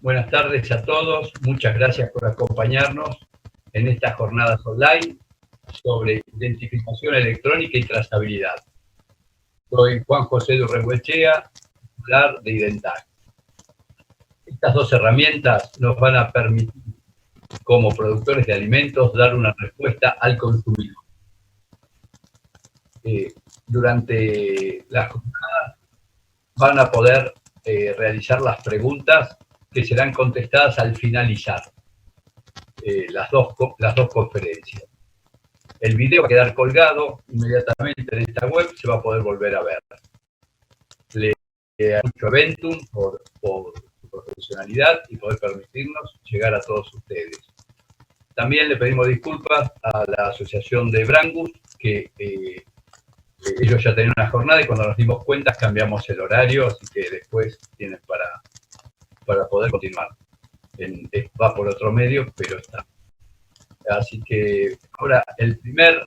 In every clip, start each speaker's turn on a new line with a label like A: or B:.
A: Buenas tardes a todos. Muchas gracias por acompañarnos en estas jornadas online sobre identificación electrónica y trazabilidad. Soy Juan José Durreguechea, titular de Identag. Estas dos herramientas nos van a permitir, como productores de alimentos, dar una respuesta al consumidor. Durante la jornada van a poder realizar las preguntas que serán contestadas al finalizar las dos conferencias. El video va a quedar colgado inmediatamente en esta web, se va a poder volver a ver. Le agradezco a Ventum por su profesionalidad y poder permitirnos llegar a todos ustedes. También le pedimos disculpas a la asociación de Brangus, que ellos ya tenían una jornada y cuando nos dimos cuenta cambiamos el horario, así que después tienen para poder continuar. Va por otro medio, pero está. Así que ahora el primer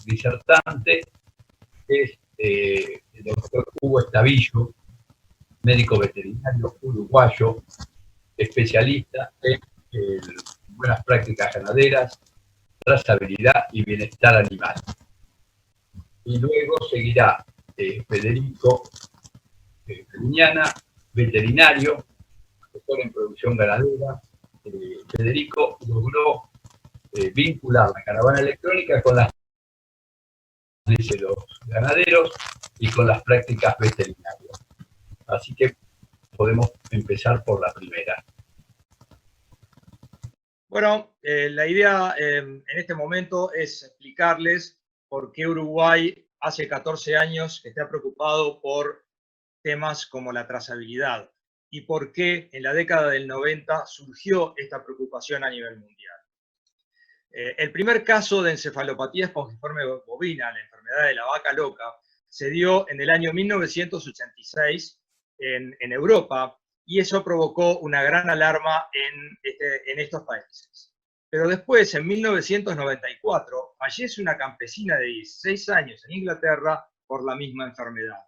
A: disertante es el doctor Hugo Estavillo, médico veterinario uruguayo, especialista en buenas prácticas ganaderas, trazabilidad y bienestar animal. Y luego seguirá Federico Viñana, veterinario, doctor en producción ganadera. Federico logró vincular la caravana electrónica con las de los ganaderos y con las prácticas veterinarias. Así que podemos empezar por la primera.
B: Bueno, la idea en este momento es explicarles por qué Uruguay hace 14 años está preocupado por temas como la trazabilidad y por qué en la década del 90 surgió esta preocupación a nivel mundial. El primer caso de encefalopatía espongiforme bovina, la enfermedad de la vaca loca, se dio en el año 1986 en Europa, y eso provocó una gran alarma en estos países. Pero después, en 1994, fallece una campesina de 16 años en Inglaterra por la misma enfermedad.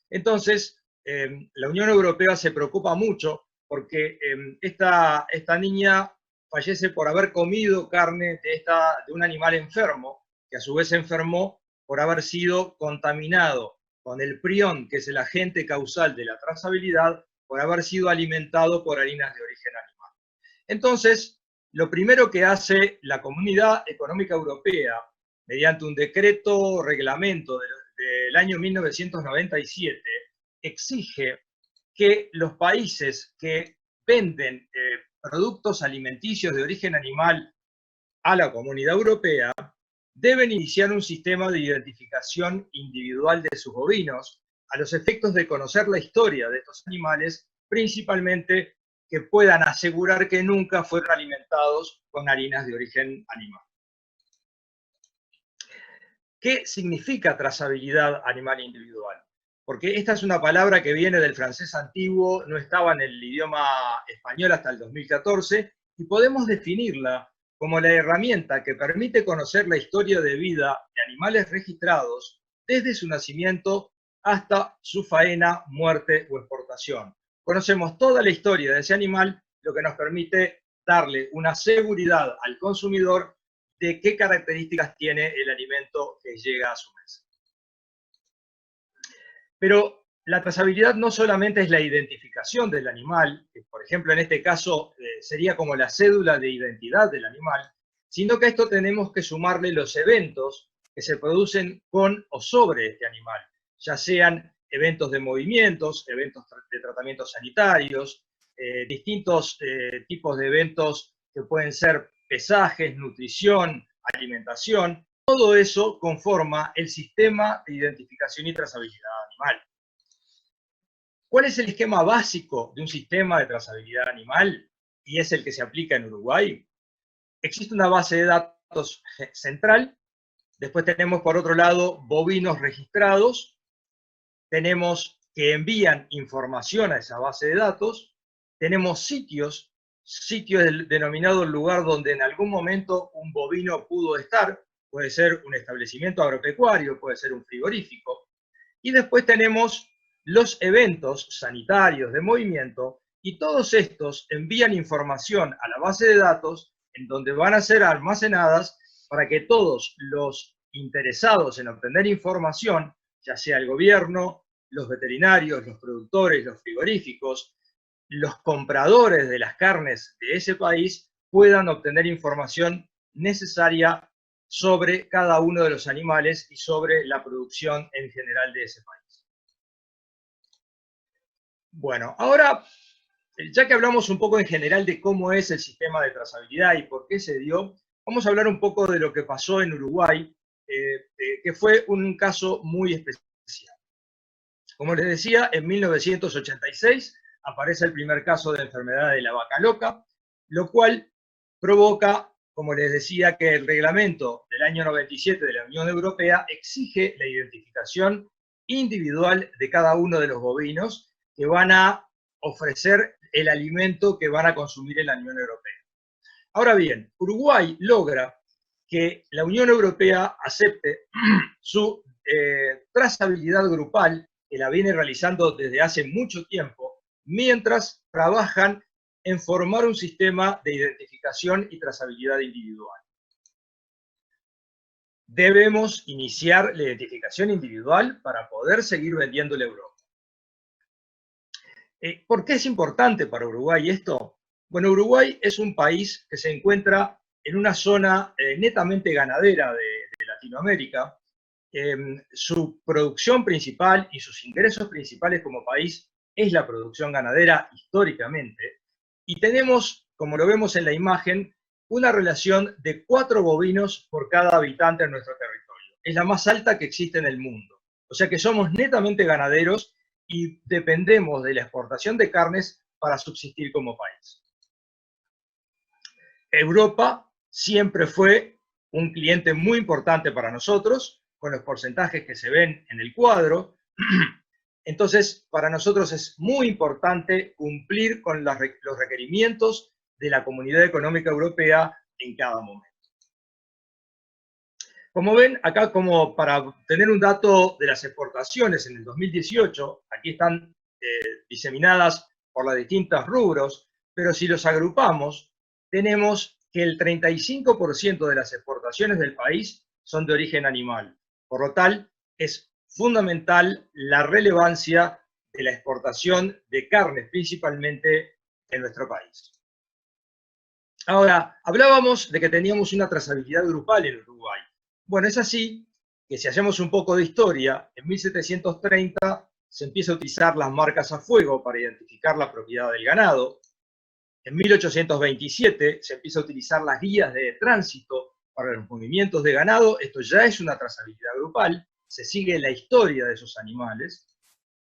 B: Entonces, la Unión Europea se preocupa mucho porque esta niña fallece por haber comido carne de un animal enfermo, que a su vez enfermó por haber sido contaminado con el prión, que es el agente causal de la trazabilidad, por haber sido alimentado por harinas de origen animal. Entonces, lo primero que hace la Comunidad Económica Europea, mediante un decreto reglamento del año 1997, exige que los países que venden productos alimenticios de origen animal a la Comunidad Europea deben iniciar un sistema de identificación individual de sus bovinos a los efectos de conocer la historia de estos animales, principalmente que puedan asegurar que nunca fueron alimentados con harinas de origen animal. ¿Qué significa trazabilidad animal individual? Porque esta es una palabra que viene del francés antiguo, no estaba en el idioma español hasta el 2014, y podemos definirla como la herramienta que permite conocer la historia de vida de animales registrados desde su nacimiento hasta su faena, muerte o exportación. Conocemos toda la historia de ese animal, lo que nos permite darle una seguridad al consumidor de qué características tiene el alimento que llega a su mesa. Pero la trazabilidad no solamente es la identificación del animal, que por ejemplo en este caso sería como la cédula de identidad del animal, sino que a esto tenemos que sumarle los eventos que se producen con o sobre este animal, ya sean eventos de movimientos, eventos de tratamientos sanitarios, distintos tipos de eventos que pueden ser pesajes, nutrición, alimentación. Todo eso conforma el sistema de identificación y trazabilidad animal. ¿Cuál es el esquema básico de un sistema de trazabilidad animal? Y es el que se aplica en Uruguay. Existe una base de datos central, después tenemos por otro lado bovinos registrados, tenemos que envían información a esa base de datos, tenemos sitios denominado el lugar donde en algún momento un bovino pudo estar, puede ser un establecimiento agropecuario, puede ser un frigorífico, y después tenemos los eventos sanitarios de movimiento, y todos estos envían información a la base de datos en donde van a ser almacenadas para que todos los interesados en obtener información, ya sea el gobierno, los veterinarios, los productores, los frigoríficos, los compradores de las carnes de ese país, puedan obtener información necesaria sobre cada uno de los animales y sobre la producción en general de ese país. Bueno, ahora, ya que hablamos un poco en general de cómo es el sistema de trazabilidad y por qué se dio, vamos a hablar un poco de lo que pasó en Uruguay, que fue un caso muy especial. Como les decía, en 1986 aparece el primer caso de enfermedad de la vaca loca, lo cual provoca, como les decía, que el reglamento del año 97 de la Unión Europea exige la identificación individual de cada uno de los bovinos que van a ofrecer el alimento que van a consumir en la Unión Europea. Ahora bien, Uruguay logra que la Unión Europea acepte su trazabilidad grupal, que la viene realizando desde hace mucho tiempo, mientras trabajan en formar un sistema de identificación y trazabilidad individual. Debemos iniciar la identificación individual para poder seguir vendiéndole a Europa. ¿Por qué es importante para Uruguay esto? Bueno, Uruguay es un país que se encuentra en una zona netamente ganadera de Latinoamérica. Su producción principal y sus ingresos principales como país es la producción ganadera históricamente. Y tenemos, como lo vemos en la imagen, una relación de 4 bovinos por cada habitante en nuestro territorio. Es la más alta que existe en el mundo. O sea que somos netamente ganaderos y dependemos de la exportación de carnes para subsistir como país. Europa siempre fue un cliente muy importante para nosotros, con los porcentajes que se ven en el cuadro. Entonces, para nosotros es muy importante cumplir con los requerimientos de la Comunidad Económica Europea en cada momento. Como ven, acá como para tener un dato de las exportaciones en el 2018, aquí están diseminadas por los distintos rubros, pero si los agrupamos, tenemos que el 35% de las exportaciones del país son de origen animal. Por lo tal, es fundamental la relevancia de la exportación de carnes, principalmente en nuestro país. Ahora, hablábamos de que teníamos una trazabilidad grupal en Uruguay. Bueno, es así que si hacemos un poco de historia, en 1730 se empieza a utilizar las marcas a fuego para identificar la propiedad del ganado. En 1827 se empieza a utilizar las guías de tránsito para los movimientos de ganado. Esto ya es una trazabilidad grupal, se sigue la historia de esos animales.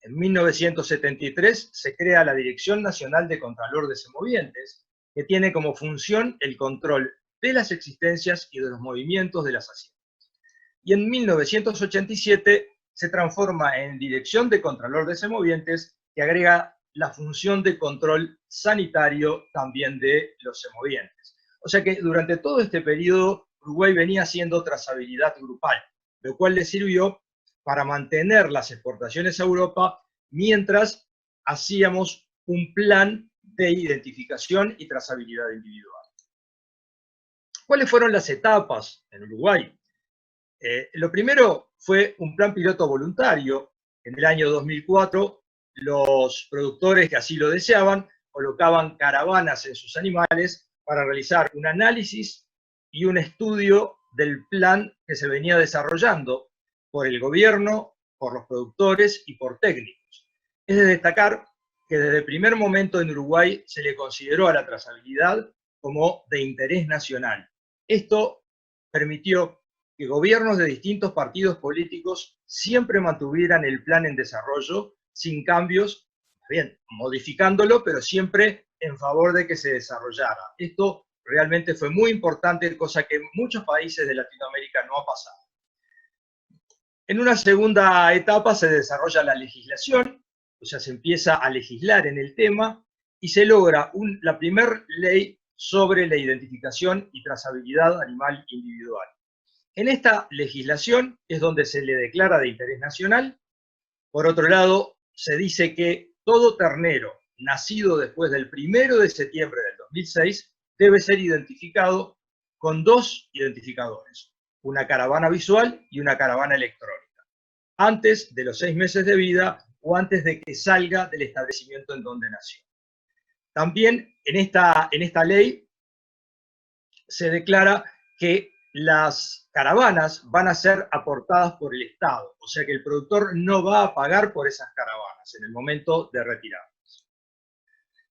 B: En 1973 se crea la Dirección Nacional de Contralor de Semovientes, que tiene como función el control de las existencias y de los movimientos de las haciendas. Y en 1987 se transforma en Dirección de Contralor de Semovientes, que agrega la función de control sanitario también de los semovientes. O sea que durante todo este periodo Uruguay venía haciendo trazabilidad grupal, lo cual le sirvió para mantener las exportaciones a Europa mientras hacíamos un plan de identificación y trazabilidad individual. ¿Cuáles fueron las etapas en Uruguay? Lo primero fue un plan piloto voluntario. En el año 2004, los productores que así lo deseaban colocaban caravanas en sus animales para realizar un análisis y un estudio del plan que se venía desarrollando por el gobierno, por los productores y por técnicos. Es de destacar que desde el primer momento en Uruguay se le consideró a la trazabilidad como de interés nacional. Esto permitió que gobiernos de distintos partidos políticos siempre mantuvieran el plan en desarrollo sin cambios, bien, modificándolo, pero siempre en favor de que se desarrollara. Esto realmente fue muy importante, cosa que en muchos países de Latinoamérica no ha pasado. En una segunda etapa se desarrolla la legislación, o sea, se empieza a legislar en el tema y se logra la primera ley sobre la identificación y trazabilidad animal individual. En esta legislación es donde se le declara de interés nacional. Por otro lado, se dice que todo ternero nacido después del 1 de septiembre del 2006 debe ser identificado con 2 identificadores, una caravana visual y una caravana electrónica, antes de los 6 meses de vida o antes de que salga del establecimiento en donde nació. También en esta ley se declara que las caravanas van a ser aportadas por el Estado, o sea que el productor no va a pagar por esas caravanas en el momento de retirarlas.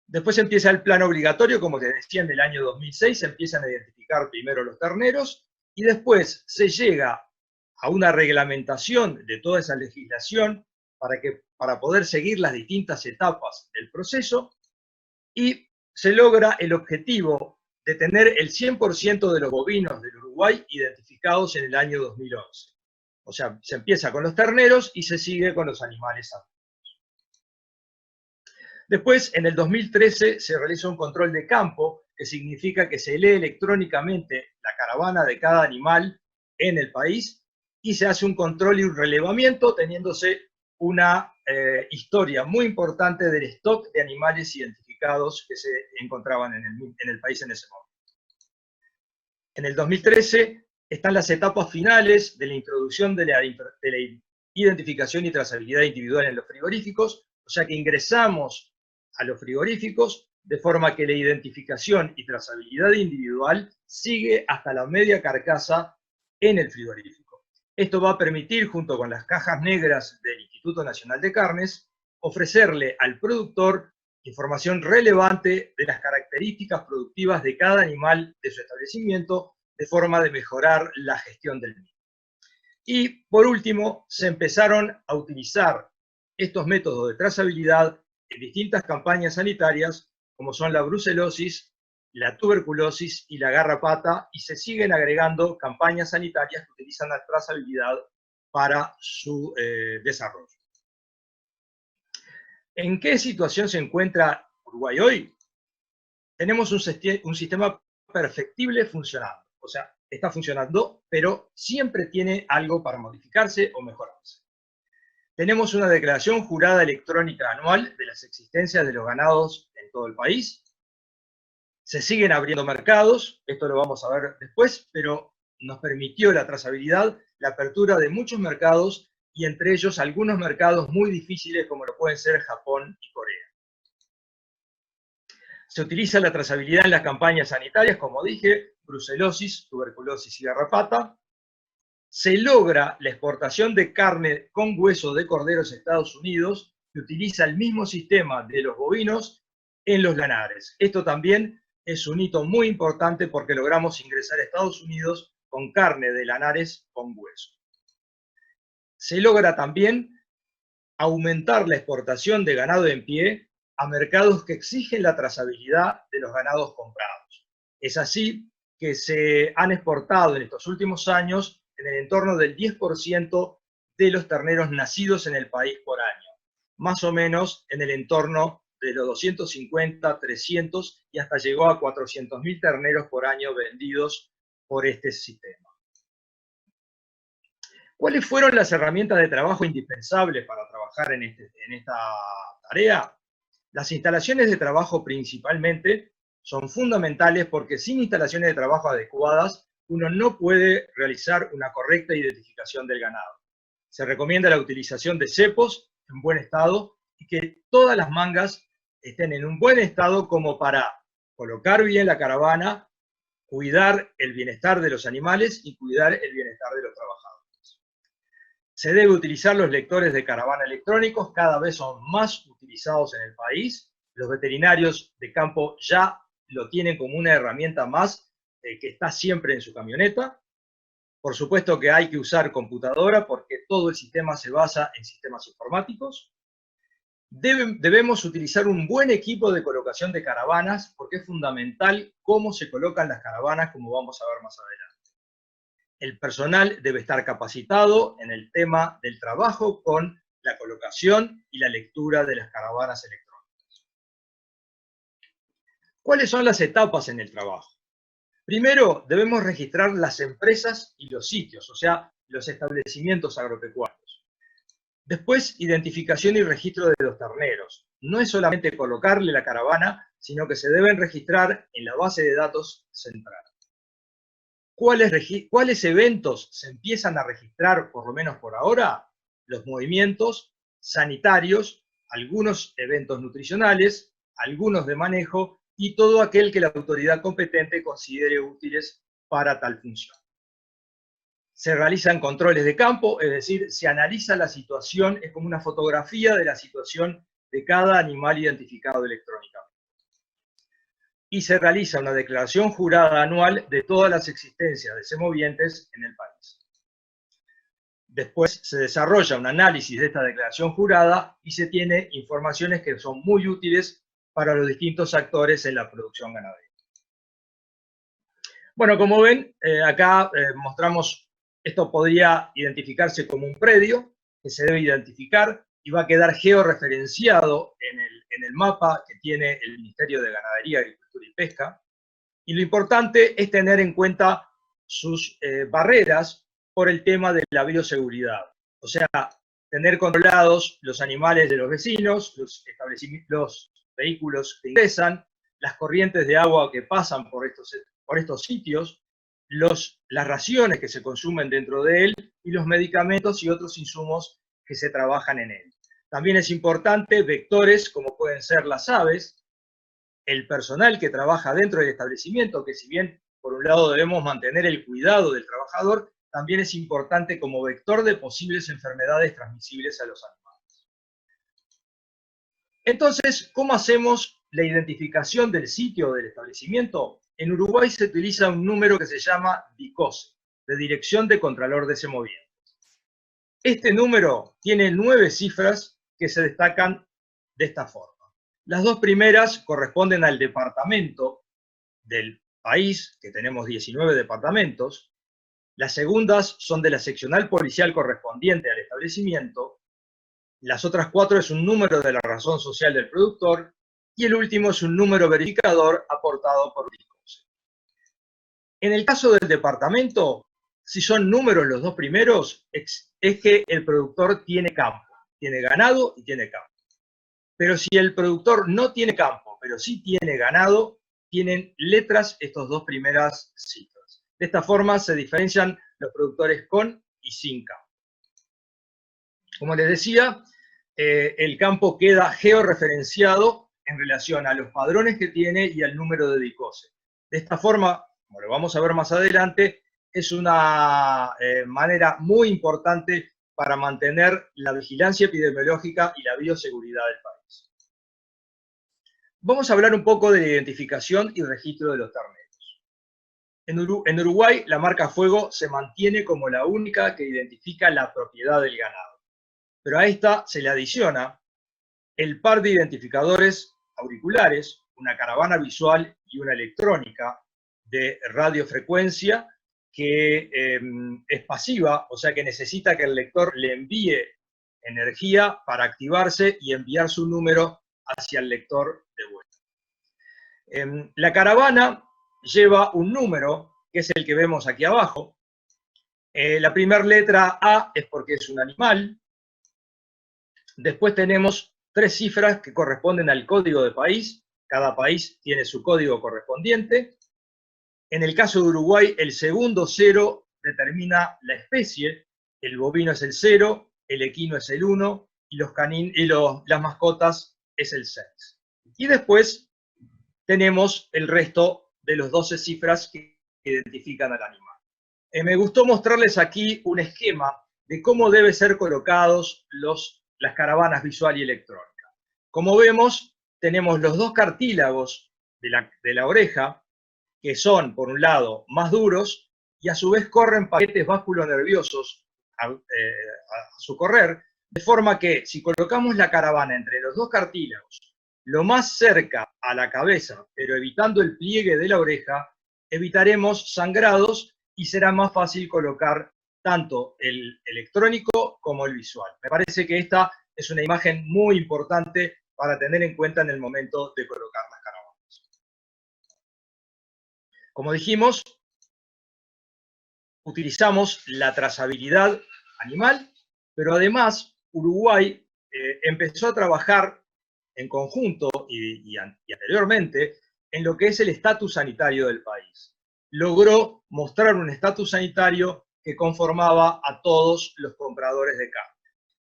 B: Después empieza el plan obligatorio, como te decía, en el año 2006 se empiezan a identificar primero los terneros y después se llega a una reglamentación de toda esa legislación para poder seguir las distintas etapas del proceso y se logra el objetivo de tener el 100% de los bovinos del Uruguay identificados en el año 2011. O sea, se empieza con los terneros y se sigue con los animales adultos. Después, en el 2013, se realiza un control de campo, que significa que se lee electrónicamente la caravana de cada animal en el país y se hace un control y un relevamiento teniéndose una historia muy importante del stock de animales identificados que se encontraban en el país en ese momento. En el 2013 están las etapas finales de la introducción de la identificación y trazabilidad individual en los frigoríficos, o sea que ingresamos a los frigoríficos de forma que la identificación y trazabilidad individual sigue hasta la media carcasa en el frigorífico. Esto va a permitir, junto con las cajas negras del Instituto Nacional de Carnes, ofrecerle al productor información relevante de las características productivas de cada animal de su establecimiento, de forma de mejorar la gestión del mismo. Y, por último, se empezaron a utilizar estos métodos de trazabilidad en distintas campañas sanitarias, como son la brucelosis, la tuberculosis y la garrapata, y se siguen agregando campañas sanitarias que utilizan la trazabilidad para su desarrollo. ¿En qué situación se encuentra Uruguay hoy? Tenemos un sistema perfectible funcionando, o sea, está funcionando, pero siempre tiene algo para modificarse o mejorarse. Tenemos una declaración jurada electrónica anual de las existencias de los ganados en todo el país. Se siguen abriendo mercados, esto lo vamos a ver después, pero nos permitió la trazabilidad, la apertura de muchos mercados y entre ellos algunos mercados muy difíciles como lo pueden ser Japón y Corea. Se utiliza la trazabilidad en las campañas sanitarias, como dije, brucelosis, tuberculosis y garrapata. Se logra la exportación de carne con hueso de corderos a Estados Unidos, que utiliza el mismo sistema de los bovinos en los lanares. Esto también es un hito muy importante porque logramos ingresar a Estados Unidos con carne de lanares con hueso. Se logra también aumentar la exportación de ganado en pie a mercados que exigen la trazabilidad de los ganados comprados. Es así que se han exportado en estos últimos años en el entorno del 10% de los terneros nacidos en el país por año, más o menos en el entorno de los 250, 300 y hasta llegó a 400.000 terneros por año vendidos por este sistema. ¿Cuáles fueron las herramientas de trabajo indispensables para trabajar en esta tarea? Las instalaciones de trabajo principalmente son fundamentales porque sin instalaciones de trabajo adecuadas uno no puede realizar una correcta identificación del ganado. Se recomienda la utilización de cepos en buen estado y que todas las mangas estén en un buen estado como para colocar bien la caravana, cuidar el bienestar de los animales y cuidar el bienestar de los trabajadores. Se debe utilizar los lectores de caravana electrónicos, cada vez son más utilizados en el país. Los veterinarios de campo ya lo tienen como una herramienta más que está siempre en su camioneta. Por supuesto que hay que usar computadora porque todo el sistema se basa en sistemas informáticos. Debemos utilizar un buen equipo de colocación de caravanas porque es fundamental cómo se colocan las caravanas, como vamos a ver más adelante. El personal debe estar capacitado en el tema del trabajo con la colocación y la lectura de las caravanas electrónicas. ¿Cuáles son las etapas en el trabajo? Primero, debemos registrar las empresas y los sitios, o sea, los establecimientos agropecuarios. Después, identificación y registro de los terneros. No es solamente colocarle la caravana, sino que se deben registrar en la base de datos central. ¿Cuáles eventos se empiezan a registrar, por lo menos por ahora? Los movimientos sanitarios, algunos eventos nutricionales, algunos de manejo y todo aquel que la autoridad competente considere útiles para tal función. Se realizan controles de campo, es decir, se analiza la situación, es como una fotografía de la situación de cada animal identificado electrónicamente. Y se realiza una declaración jurada anual de todas las existencias de semovientes en el país. Después se desarrolla un análisis de esta declaración jurada y se tiene informaciones que son muy útiles para los distintos actores en la producción ganadera. Bueno, como ven, acá mostramos, esto podría identificarse como un predio que se debe identificar y va a quedar georreferenciado en el mapa que tiene el Ministerio de Ganadería, Agricultura y Pesca. Y lo importante es tener en cuenta sus barreras por el tema de la bioseguridad. O sea, tener controlados los animales de los vecinos, los vehículos que ingresan, las corrientes de agua que pasan por estos sitios, las raciones que se consumen dentro de él y los medicamentos y otros insumos que se trabajan en él. También es importante vectores como pueden ser las aves, el personal que trabaja dentro del establecimiento, que si bien por un lado debemos mantener el cuidado del trabajador, también es importante como vector de posibles enfermedades transmisibles a los animales. Entonces, ¿cómo hacemos la identificación del sitio del establecimiento? En Uruguay se utiliza un número que se llama DICOSE, de Dirección de Contralor de Semovientes. Este número tiene 9 cifras que se destacan de esta forma. Las dos primeras corresponden al departamento del país, que tenemos 19 departamentos. Las segundas son de la seccional policial correspondiente al establecimiento. Las otras 4 es un número de la razón social del productor. Y el último es un número verificador aportado por DICOSE. En el caso del departamento, si son números los dos primeros, es que el productor tiene campo, tiene ganado y tiene campo. Pero si el productor no tiene campo, pero sí tiene ganado, tienen letras estos dos primeras cifras. De esta forma se diferencian los productores con y sin campo. Como les decía, el campo queda georreferenciado en relación a los padrones que tiene y al número de DICOSE. De esta forma, como lo vamos a ver más adelante, es una manera muy importante para mantener la vigilancia epidemiológica y la bioseguridad del país. Vamos a hablar un poco de la identificación y registro de los terneros. En Uruguay, la marca Fuego se mantiene como la única que identifica la propiedad del ganado. Pero a esta se le adiciona el par de identificadores auriculares, una caravana visual y una electrónica de radiofrecuencia que es pasiva, o sea que necesita que el lector le envíe energía para activarse y enviar su número hacia el lector de vuelta. La caravana lleva un número, que es el que vemos aquí abajo. La primera letra A es porque es un animal. Después tenemos 3 cifras que corresponden al código de país. Cada país tiene su código correspondiente. En el caso de Uruguay, el segundo 0 determina la especie. El bovino es el 0, el equino es el 1 y las mascotas es el 6. Y después tenemos el resto de los 12 cifras que identifican al animal. Me gustó mostrarles aquí un esquema de cómo deben ser colocados las caravanas visual y electrónica. Como vemos, tenemos los 2 cartílagos de la oreja, que son, por un lado, más duros, y a su vez corren paquetes vasculonerviosos a su correr, de forma que si colocamos la caravana entre los 2 cartílagos, lo más cerca a la cabeza, pero evitando el pliegue de la oreja, evitaremos sangrados y será más fácil colocar tanto el electrónico como el visual. Me parece que esta es una imagen muy importante para tener en cuenta en el momento de colocar las caravanas. Como dijimos, utilizamos la trazabilidad animal, pero además Uruguay empezó a trabajar en conjunto y anteriormente en lo que es el estatus sanitario del país. Logró mostrar un estatus sanitario que conformaba a todos los compradores de carne.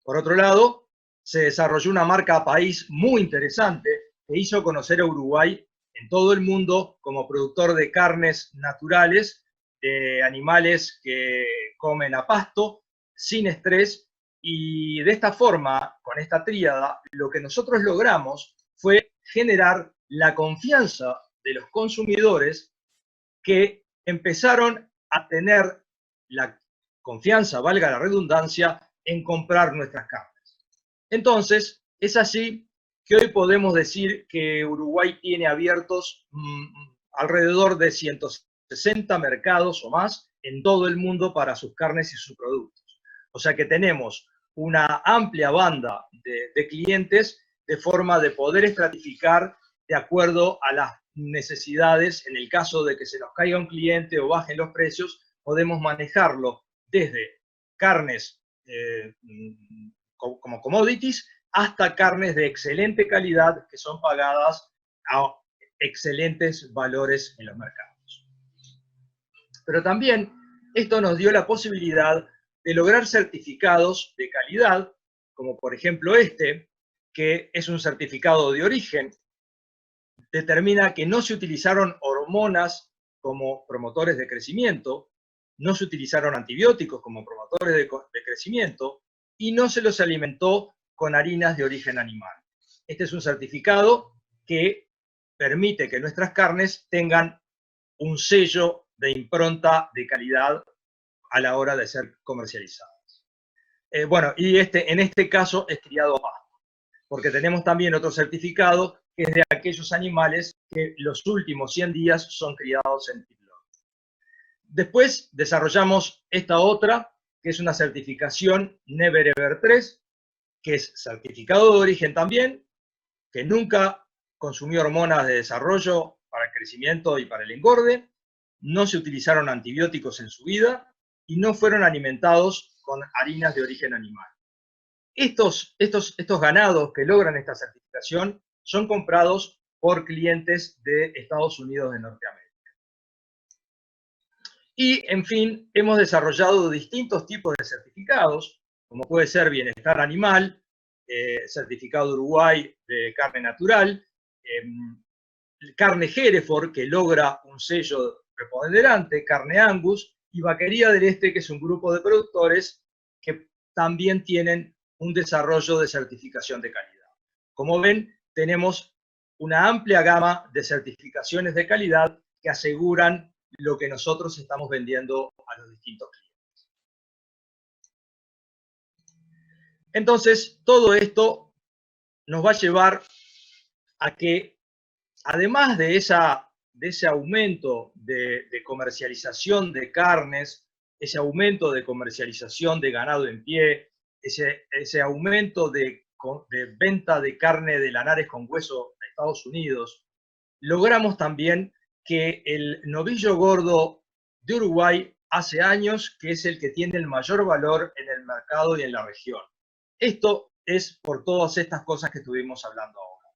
B: Por otro lado, se desarrolló una marca país muy interesante que hizo conocer a Uruguay en todo el mundo como productor de carnes naturales, de animales que comen a pasto, sin estrés, y de esta forma, con esta tríada, lo que nosotros logramos fue generar la confianza de los consumidores que empezaron a tener la confianza, valga la redundancia, en comprar nuestras carnes. Entonces, es así que hoy podemos decir que Uruguay tiene abiertos alrededor de 160 mercados o más en todo el mundo para sus carnes y sus productos. O sea que tenemos una amplia banda de clientes de forma de poder estratificar de acuerdo a las necesidades. En el caso de que se nos caiga un cliente o bajen los precios, podemos manejarlo desde carnes como commodities hasta carnes de excelente calidad que son pagadas a excelentes valores en los mercados. Pero también esto nos dio la posibilidad de lograr certificados de calidad, como por ejemplo este, que es un certificado de origen, determina que no se utilizaron hormonas como promotores de crecimiento, no se utilizaron antibióticos como promotores de crecimiento y no se los alimentó con harinas de origen animal. Este es un certificado que permite que nuestras carnes tengan un sello de impronta de calidad a la hora de ser comercializadas. Bueno, y en este caso es criado a pasto, porque tenemos también otro certificado que es de aquellos animales que los últimos 100 días son criados en feedlot. Después desarrollamos esta otra, que es una certificación Never Ever 3, que es certificado de origen también, que nunca consumió hormonas de desarrollo para el crecimiento y para el engorde, no se utilizaron antibióticos en su vida y no fueron alimentados con harinas de origen animal. Estos ganados que logran esta certificación son comprados por clientes de Estados Unidos de Norteamérica. Y, en fin, hemos desarrollado distintos tipos de certificados, como puede ser bienestar animal, certificado de Uruguay de carne natural, carne Hereford, que logra un sello preponderante, carne Angus, y Vaquería del Este, que es un grupo de productores que también tienen un desarrollo de certificación de calidad. Como ven, tenemos una amplia gama de certificaciones de calidad que aseguran lo que nosotros estamos vendiendo a los distintos clientes. Entonces, todo esto nos va a llevar a que, además de ese aumento de comercialización de carnes, ese aumento de comercialización de ganado en pie, ese aumento de venta de carne de lanares con hueso a Estados Unidos, logramos también que el novillo gordo de Uruguay hace años que es el que tiene el mayor valor en el mercado y en la región. Esto es por todas estas cosas que estuvimos hablando ahora.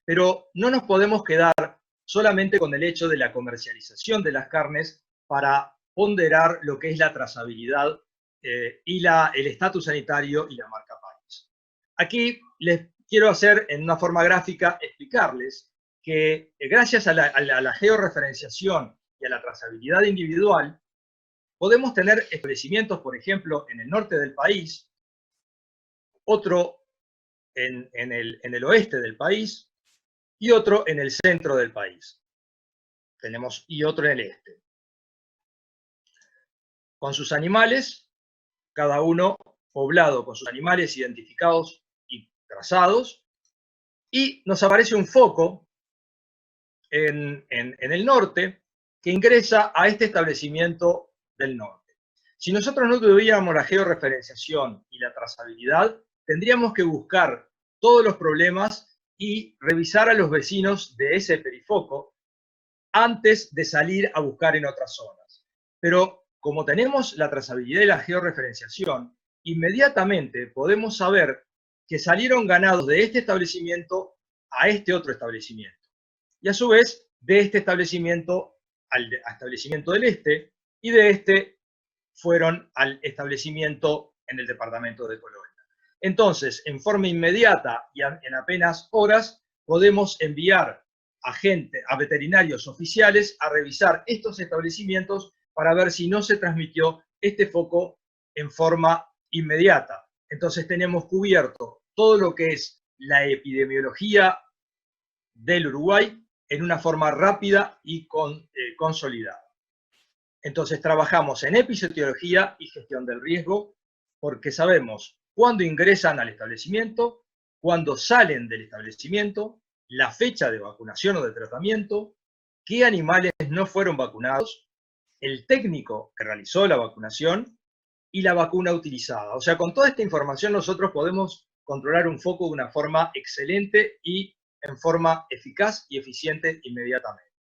B: Pero no nos podemos quedar solamente con el hecho de la comercialización de las carnes para ponderar lo que es la trazabilidad y el estatus sanitario y la marca país. Aquí les quiero hacer en una forma gráfica explicarles que gracias a la georreferenciación y a la trazabilidad individual podemos tener establecimientos, por ejemplo, en el norte del país, otro en el oeste del país y otro en el centro del país. Y otro en el este. Con sus animales, cada uno poblado con sus animales identificados y trazados, y nos aparece un foco en el norte que ingresa a este establecimiento del norte. Si nosotros no tuviéramos la georreferenciación y la trazabilidad, tendríamos que buscar todos los problemas y revisar a los vecinos de ese perifoco antes de salir a buscar en otras zonas. Pero como tenemos la trazabilidad y la georreferenciación, inmediatamente podemos saber que salieron ganados de este establecimiento a este otro establecimiento. Y a su vez, de este establecimiento al establecimiento del este, y de este fueron al establecimiento en el departamento de Colonia. Entonces, en forma inmediata y en apenas horas, podemos enviar a veterinarios oficiales a revisar estos establecimientos para ver si no se transmitió este foco en forma inmediata. Entonces tenemos cubierto todo lo que es la epidemiología del Uruguay en una forma rápida y consolidada. Entonces trabajamos en epidemiología y gestión del riesgo porque sabemos cuándo ingresan al establecimiento, cuándo salen del establecimiento, la fecha de vacunación o de tratamiento, qué animales no fueron vacunados, el técnico que realizó la vacunación y la vacuna utilizada. O sea, con toda esta información nosotros podemos controlar un foco de una forma excelente y en forma eficaz y eficiente inmediatamente.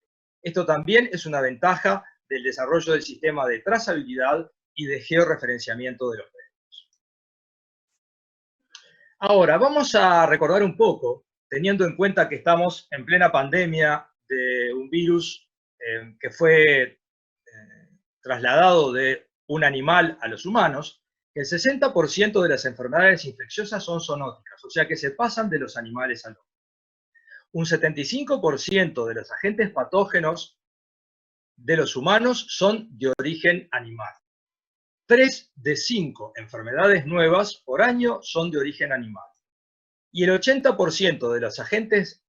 B: Esto también es una ventaja del desarrollo del sistema de trazabilidad y de georreferenciamiento de los medios. Ahora, vamos a recordar un poco, teniendo en cuenta que estamos en plena pandemia de un virus que fue trasladado de un animal a los humanos, que el 60% de las enfermedades infecciosas son zoonóticas, o sea que se pasan de los animales al hombre. Un 75% de los agentes patógenos de los humanos son de origen animal. 3 de 5 enfermedades nuevas por año son de origen animal. Y el 80% de los agentes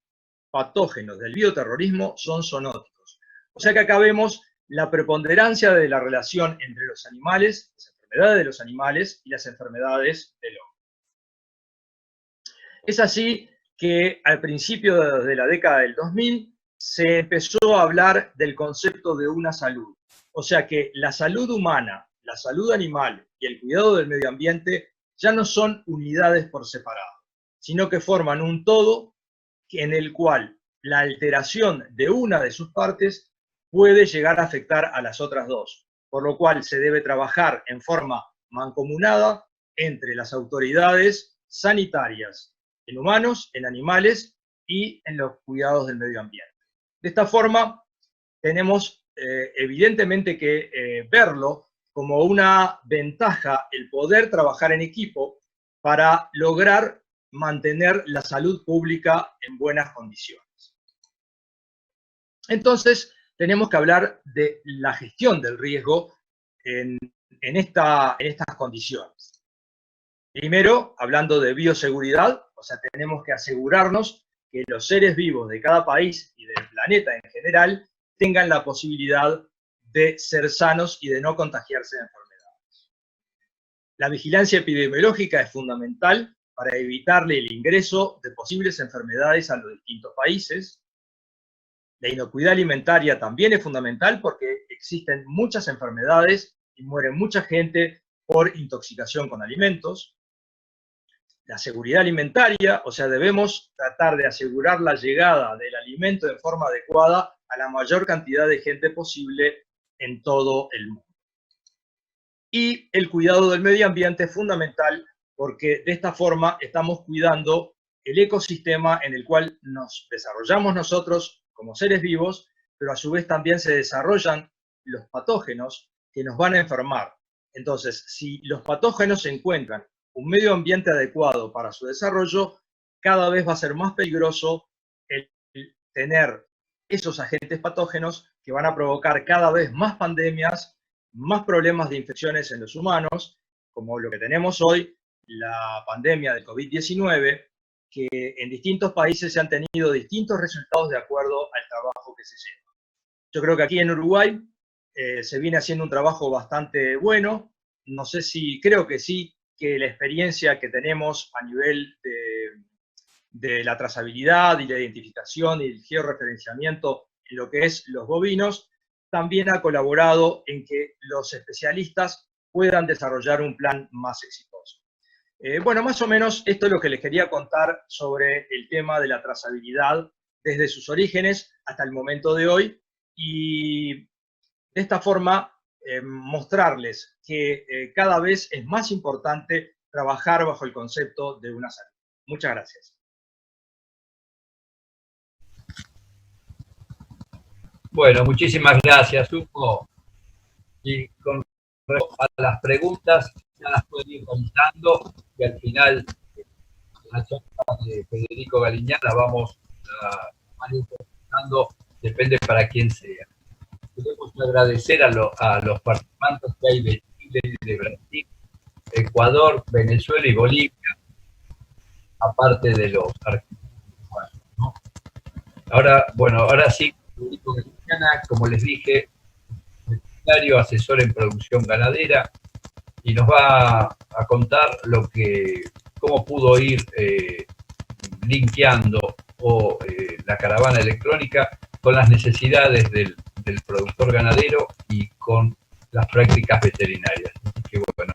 B: patógenos del bioterrorismo son zoonóticos. O sea que acá vemos la preponderancia de la relación entre los animales, las enfermedades de los animales y las enfermedades del hombre. Es así que al principio de la década del 2000 se empezó a hablar del concepto de una salud. O sea que la salud humana, la salud animal y el cuidado del medio ambiente ya no son unidades por separado, sino que forman un todo en el cual la alteración de una de sus partes puede llegar a afectar a las otras dos, por lo cual se debe trabajar en forma mancomunada entre las autoridades sanitarias en humanos, en animales y en los cuidados del medio ambiente. De esta forma, tenemos evidentemente que verlo como una ventaja el poder trabajar en equipo para lograr mantener la salud pública en buenas condiciones. Entonces, tenemos que hablar de la gestión del riesgo en estas condiciones. Primero, hablando de bioseguridad, o sea, tenemos que asegurarnos que los seres vivos de cada país y del planeta en general tengan la posibilidad de ser sanos y de no contagiarse de enfermedades. La vigilancia epidemiológica es fundamental para evitarle el ingreso de posibles enfermedades a los distintos países. La inocuidad alimentaria también es fundamental porque existen muchas enfermedades y muere mucha gente por intoxicación con alimentos. La seguridad alimentaria, o sea, debemos tratar de asegurar la llegada del alimento de forma adecuada a la mayor cantidad de gente posible en todo el mundo. Y el cuidado del medio ambiente es fundamental porque de esta forma estamos cuidando el ecosistema en el cual nos desarrollamos nosotros como seres vivos, pero a su vez también se desarrollan los patógenos que nos van a enfermar. Entonces, si los patógenos se encuentran un medio ambiente adecuado para su desarrollo, cada vez va a ser más peligroso el tener esos agentes patógenos que van a provocar cada vez más pandemias, más problemas de infecciones en los humanos, como lo que tenemos hoy, la pandemia del COVID-19, que en distintos países se han tenido distintos resultados de acuerdo al trabajo que se lleva. Yo creo que aquí en Uruguay se viene haciendo un trabajo bastante bueno, no sé si, creo que sí, que la experiencia que tenemos a nivel de la trazabilidad y la identificación y el georreferenciamiento en lo que es los bovinos, también ha colaborado en que los especialistas puedan desarrollar un plan más exitoso. Bueno, más o menos esto es lo que les quería contar sobre el tema de la trazabilidad desde sus orígenes hasta el momento de hoy, y de esta forma mostrarles que cada vez es más importante trabajar bajo el concepto de una salud. Muchas gracias.
A: Bueno, muchísimas gracias, Hugo. Y con respecto a las preguntas, ya las pueden ir contando y al final la charla de Federico Galiñán la vamos a ir contando, depende para quién sea. Queremos agradecer a los participantes que hay de Chile, de Brasil, Ecuador, Venezuela y Bolivia, aparte de los argentinos, ¿no? Ahora sí, Federico Galiñán, como les dije, asesor en producción ganadera, y nos va a contar cómo pudo ir linkeando la caravana electrónica con las necesidades del productor ganadero y con las prácticas veterinarias. Así que bueno,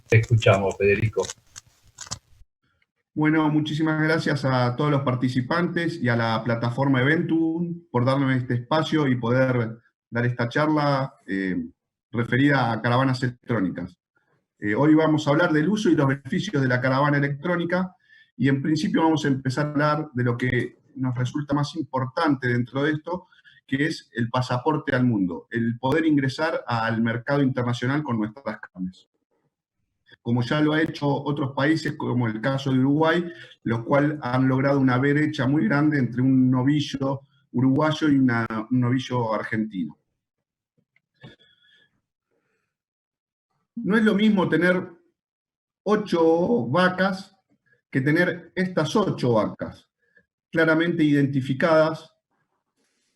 A: te escuchamos, Federico.
C: Bueno, muchísimas gracias a todos los participantes y a la plataforma Eventum por darme este espacio y poder dar esta charla referida a caravanas electrónicas. Hoy vamos a hablar del uso y los beneficios de la caravana electrónica, y en principio vamos a empezar a hablar de lo que nos resulta más importante dentro de esto, que es el pasaporte al mundo, el poder ingresar al mercado internacional con nuestras carnes. Como ya lo ha hecho otros países, como el caso de Uruguay, los cuales han logrado una brecha muy grande entre un novillo uruguayo y un novillo argentino. No es lo mismo tener 8 vacas que tener estas 8 vacas, claramente identificadas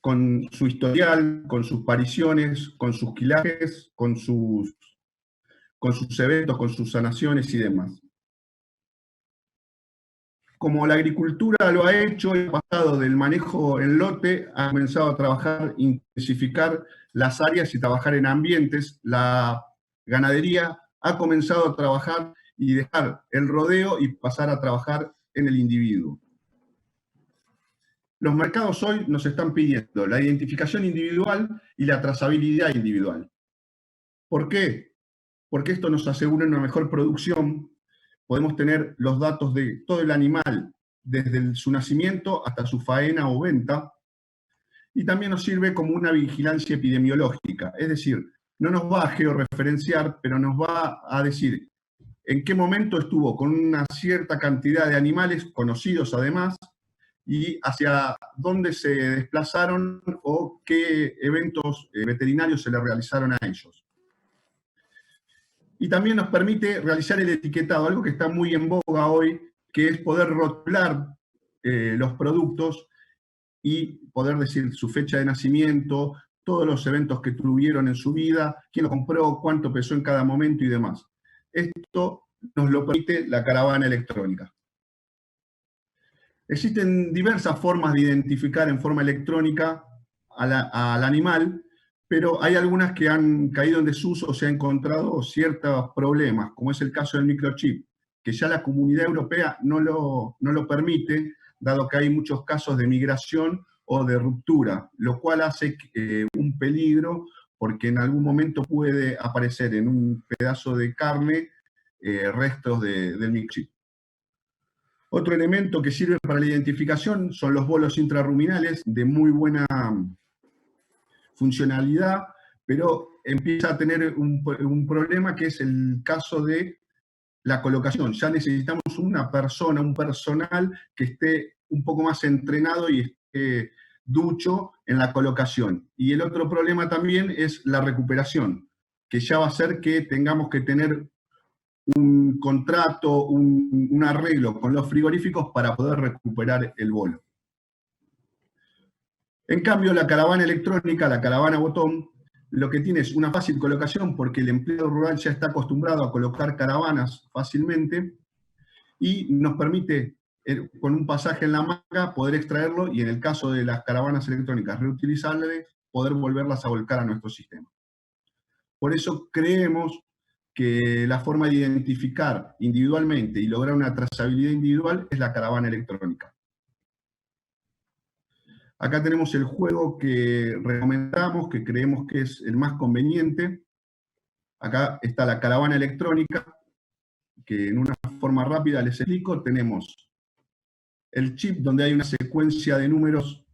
C: con su historial, con sus pariciones, con sus quilajes, con sus eventos, con sus sanaciones y demás. Como la agricultura lo ha hecho, el pasado del manejo en lote, ha comenzado a trabajar, intensificar las áreas y trabajar en ambientes. La ganadería ha comenzado a trabajar y dejar el rodeo y pasar a trabajar en el individuo. Los mercados hoy nos están pidiendo la identificación individual y la trazabilidad individual. ¿Por qué? Porque esto nos asegura una mejor producción. Podemos tener los datos de todo el animal, desde su nacimiento hasta su faena o venta, y también nos sirve como una vigilancia epidemiológica. Es decir, no nos va a georreferenciar, pero nos va a decir en qué momento estuvo con una cierta cantidad de animales conocidos además, y hacia dónde se desplazaron o qué eventos veterinarios se le realizaron a ellos. Y también nos permite realizar el etiquetado, algo que está muy en boga hoy, que es poder rotular los productos y poder decir su fecha de nacimiento, todos los eventos que tuvieron en su vida, quién lo compró, cuánto pesó en cada momento y demás. Esto nos lo permite la caravana electrónica. Existen diversas formas de identificar en forma electrónica al animal, pero hay algunas que han caído en desuso o se han encontrado ciertos problemas, como es el caso del microchip, que ya la Comunidad Europea no lo permite, dado que hay muchos casos de migración o de ruptura, lo cual hace un peligro, porque en algún momento puede aparecer en un pedazo de carne restos del microchip. Otro elemento que sirve para la identificación son los bolos intrarruminales, de muy buena funcionalidad, pero empieza a tener un problema, que es el caso de la colocación. Ya necesitamos una persona, un personal que esté un poco más entrenado y esté ducho en la colocación. Y el otro problema también es la recuperación, que ya va a ser que tengamos que tener un contrato, un arreglo con los frigoríficos para poder recuperar el bolo. En cambio, la caravana electrónica, la caravana botón, lo que tiene es una fácil colocación, porque el empleado rural ya está acostumbrado a colocar caravanas fácilmente, y nos permite, con un pasaje en la manga, poder extraerlo, y en el caso de las caravanas electrónicas reutilizables, poder volverlas a volcar a nuestro sistema. Por eso creemos que la forma de identificar individualmente y lograr una trazabilidad individual es la caravana electrónica. Acá tenemos el juego que recomendamos, que creemos que es el más conveniente, Acá está la caravana electrónica, que en una forma rápida les explico. Tenemos el chip donde hay una secuencia de números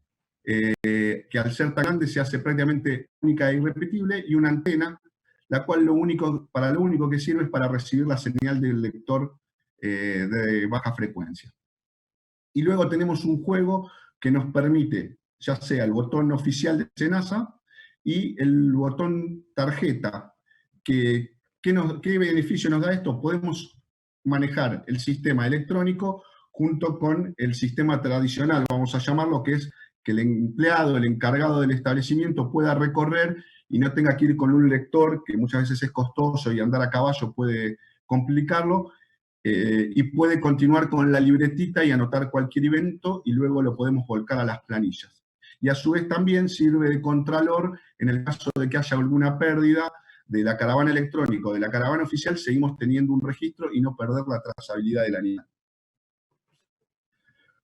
C: que al ser tan grande se hace prácticamente única e irrepetible, y una antena, la cual para lo único que sirve es para recibir la señal del lector de baja frecuencia. Y luego tenemos un juego que nos permite, ya sea el botón oficial de SENASA y el botón tarjeta. ¿Qué beneficio nos da esto? Podemos manejar el sistema electrónico junto con el sistema tradicional, vamos a llamarlo, que es que el empleado, el encargado del establecimiento pueda recorrer y no tenga que ir con un lector, que muchas veces es costoso y andar a caballo puede complicarlo, y puede continuar con la libretita y anotar cualquier evento, y luego lo podemos volcar a las planillas. Y a su vez también sirve de contralor en el caso de que haya alguna pérdida de la caravana electrónica o de la caravana oficial, seguimos teniendo un registro y no perder la trazabilidad del animal.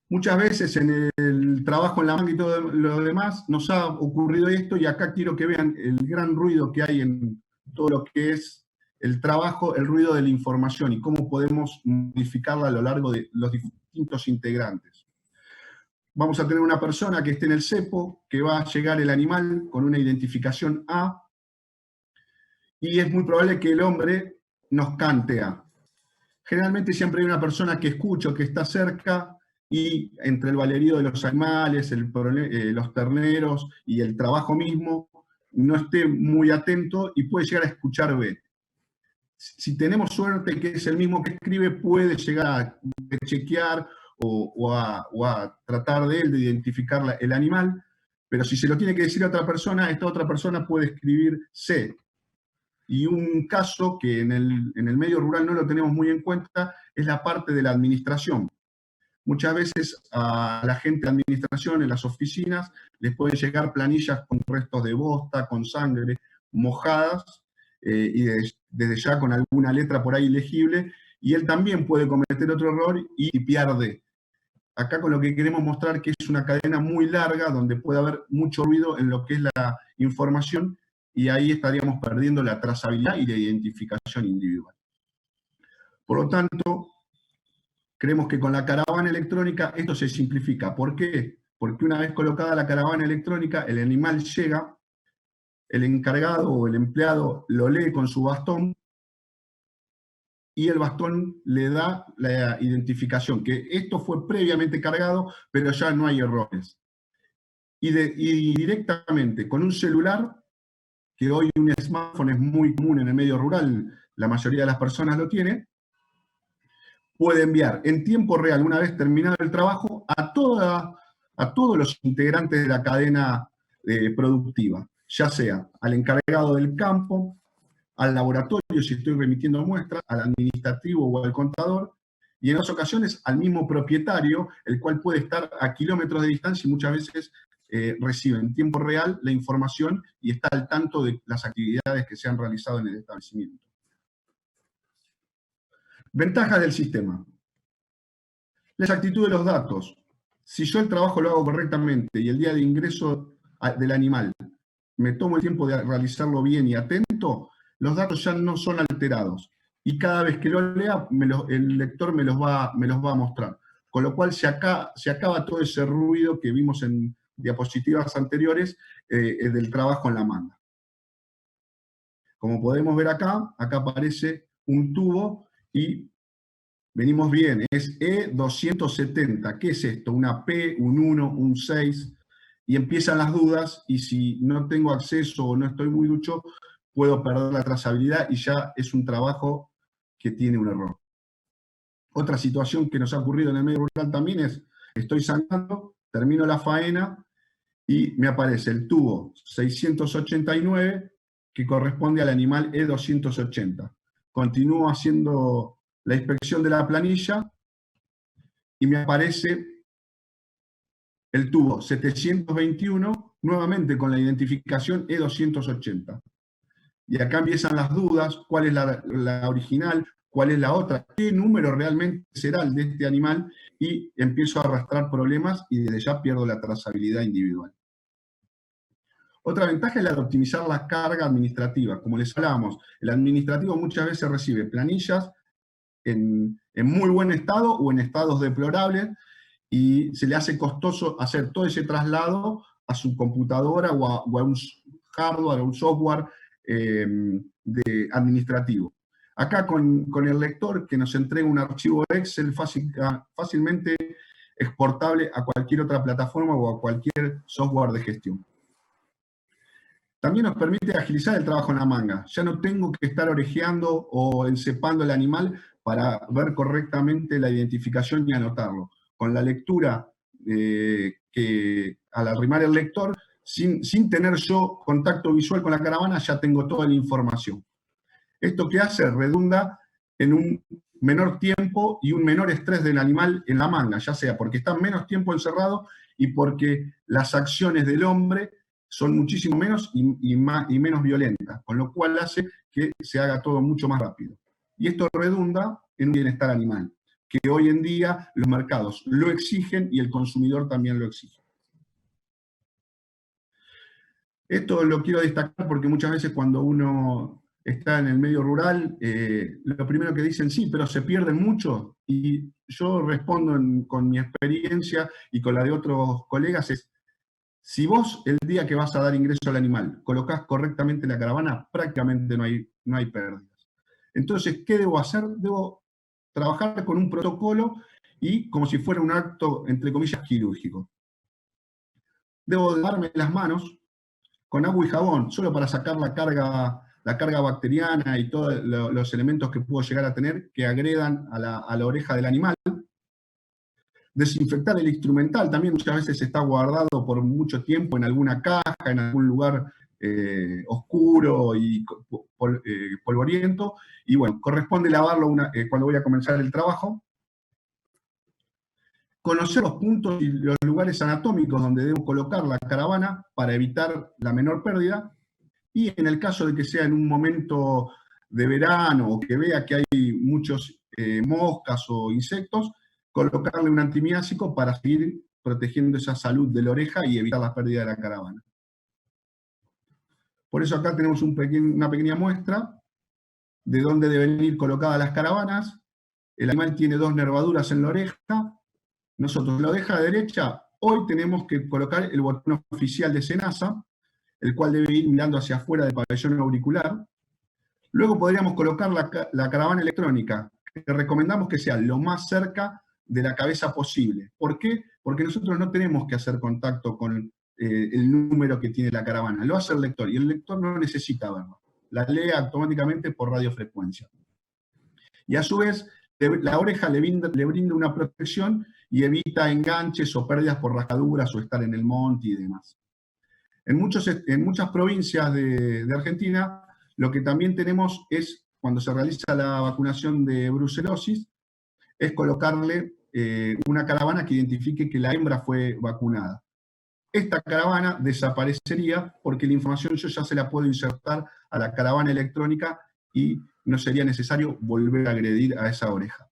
C: Muchas veces en el trabajo en la manga y todo lo demás nos ha ocurrido esto, y acá quiero que vean el gran ruido que hay en todo lo que es el trabajo, el ruido de la información y cómo podemos modificarla a lo largo de los distintos integrantes. Vamos a tener una persona que esté en el cepo, que va a llegar el animal con una identificación A, y es muy probable que el hombre nos cante A. Generalmente siempre hay una persona que escucha, que está cerca, y entre el valerío de los animales, los terneros y el trabajo mismo, no esté muy atento y puede llegar a escuchar B. Si tenemos suerte que es el mismo que escribe, puede llegar a chequear o a tratar de identificar el animal, pero si se lo tiene que decir a otra persona, esta otra persona puede escribir C. Y un caso que en el medio rural no lo tenemos muy en cuenta es la parte de la administración. Muchas veces a la gente de administración en las oficinas les pueden llegar planillas con restos de bosta, con sangre, mojadas, y desde ya con alguna letra por ahí legible, y él también puede cometer otro error y pierde. Acá con lo que queremos mostrar que es una cadena muy larga donde puede haber mucho ruido en lo que es la información, y ahí estaríamos perdiendo la trazabilidad y la identificación individual. Por lo tanto, creemos que con la caravana electrónica esto se simplifica. ¿Por qué? Porque una vez colocada la caravana electrónica, el animal llega, el encargado o el empleado lo lee con su bastón, y el bastón le da la identificación, que esto fue previamente cargado, pero ya no hay errores. Y directamente con un celular, que hoy un smartphone es muy común en el medio rural, la mayoría de las personas lo tiene, puede enviar en tiempo real, una vez terminado el trabajo, a todos los integrantes de la cadena productiva, ya sea al encargado del campo, al laboratorio si estoy remitiendo muestras, al administrativo o al contador, y en otras ocasiones al mismo propietario, el cual puede estar a kilómetros de distancia y muchas veces recibe en tiempo real la información y está al tanto de las actividades que se han realizado en el establecimiento. Ventajas del sistema. La exactitud de los datos. Si yo el trabajo lo hago correctamente y el día de ingreso del animal me tomo el tiempo de realizarlo bien y atento, los datos ya no son alterados. Y cada vez que lo lea, el lector me los va a mostrar. Con lo cual se acaba todo ese ruido que vimos en diapositivas anteriores del trabajo en la manga. Como podemos ver acá aparece un tubo y venimos bien, es E270. ¿Qué es esto? Una P, un 1, un 6, y empiezan las dudas, y si no tengo acceso o no estoy muy ducho, puedo perder la trazabilidad y ya es un trabajo que tiene un error. Otra situación que nos ha ocurrido en el medio rural también es, estoy sangrando, termino la faena y me aparece el tubo 689 que corresponde al animal E280. Continúo haciendo la inspección de la planilla y me aparece el tubo 721, nuevamente con la identificación E280. Y acá empiezan las dudas, cuál es la original, cuál es la otra, qué número realmente será el de este animal, y empiezo a arrastrar problemas y desde ya pierdo la trazabilidad individual. Otra ventaja es la de optimizar la carga administrativa. Como les hablábamos, el administrativo muchas veces recibe planillas en muy buen estado o en estados deplorables, y se le hace costoso hacer todo ese traslado a su computadora o a un hardware o un software administrativo. Acá con el lector que nos entrega un archivo Excel fácilmente exportable a cualquier otra plataforma o a cualquier software de gestión. También nos permite agilizar el trabajo en la manga. Ya no tengo que estar orejeando o encepando el animal para ver correctamente la identificación y anotarlo. Con la lectura, que al arrimar el lector, sin tener yo contacto visual con la caravana, ya tengo toda la información. ¿Esto qué hace? Redunda en un menor tiempo y un menor estrés del animal en la manga, ya sea porque está menos tiempo encerrado y porque las acciones del hombre son muchísimo menos y menos violentas, con lo cual hace que se haga todo mucho más rápido. Y esto redunda en un bienestar animal, que hoy en día los mercados lo exigen y el consumidor también lo exige. Esto lo quiero destacar porque muchas veces cuando uno está en el medio rural, lo primero que dicen, sí, pero se pierden mucho, y yo respondo con mi experiencia y con la de otros colegas, es, si vos el día que vas a dar ingreso al animal colocás correctamente la caravana, prácticamente no hay pérdidas. Entonces, ¿qué debo hacer? Debo trabajar con un protocolo y como si fuera un acto, entre comillas, quirúrgico. Debo lavarme las manos con agua y jabón, solo para sacar la carga bacteriana y todos los elementos que puedo llegar a tener que agredan a la oreja del animal. Desinfectar el instrumental, también muchas veces está guardado por mucho tiempo en alguna caja, en algún lugar oscuro y polvoriento, y bueno, corresponde lavarlo cuando voy a comenzar el trabajo. Conocer los puntos y los lugares anatómicos donde debo colocar la caravana para evitar la menor pérdida, y en el caso de que sea en un momento de verano o que vea que hay muchos moscas o insectos, colocarle un antimiásico para seguir protegiendo esa salud de la oreja y evitar la pérdida de la caravana. Por eso acá tenemos una pequeña muestra de dónde deben ir colocadas las caravanas. El animal tiene 2 nervaduras en la oreja. Nosotros en la oreja derecha hoy tenemos que colocar el botón oficial de SENASA, el cual debe ir mirando hacia afuera del pabellón auricular. Luego podríamos colocar la caravana electrónica, que recomendamos que sea lo más cerca de la cabeza posible. ¿Por qué? Porque nosotros no tenemos que hacer contacto con el número que tiene la caravana, lo hace el lector, y el lector no necesita verlo, la lee automáticamente por radiofrecuencia. Y a su vez, la oreja le brinda una protección y evita enganches o pérdidas por rasgaduras o estar en el monte y demás. En muchas provincias de Argentina, lo que también tenemos es, cuando se realiza la vacunación de brucelosis, es colocarle una caravana que identifique que la hembra fue vacunada. Esta caravana desaparecería porque la información yo ya se la puedo insertar a la caravana electrónica y no sería necesario volver a agredir a esa oreja.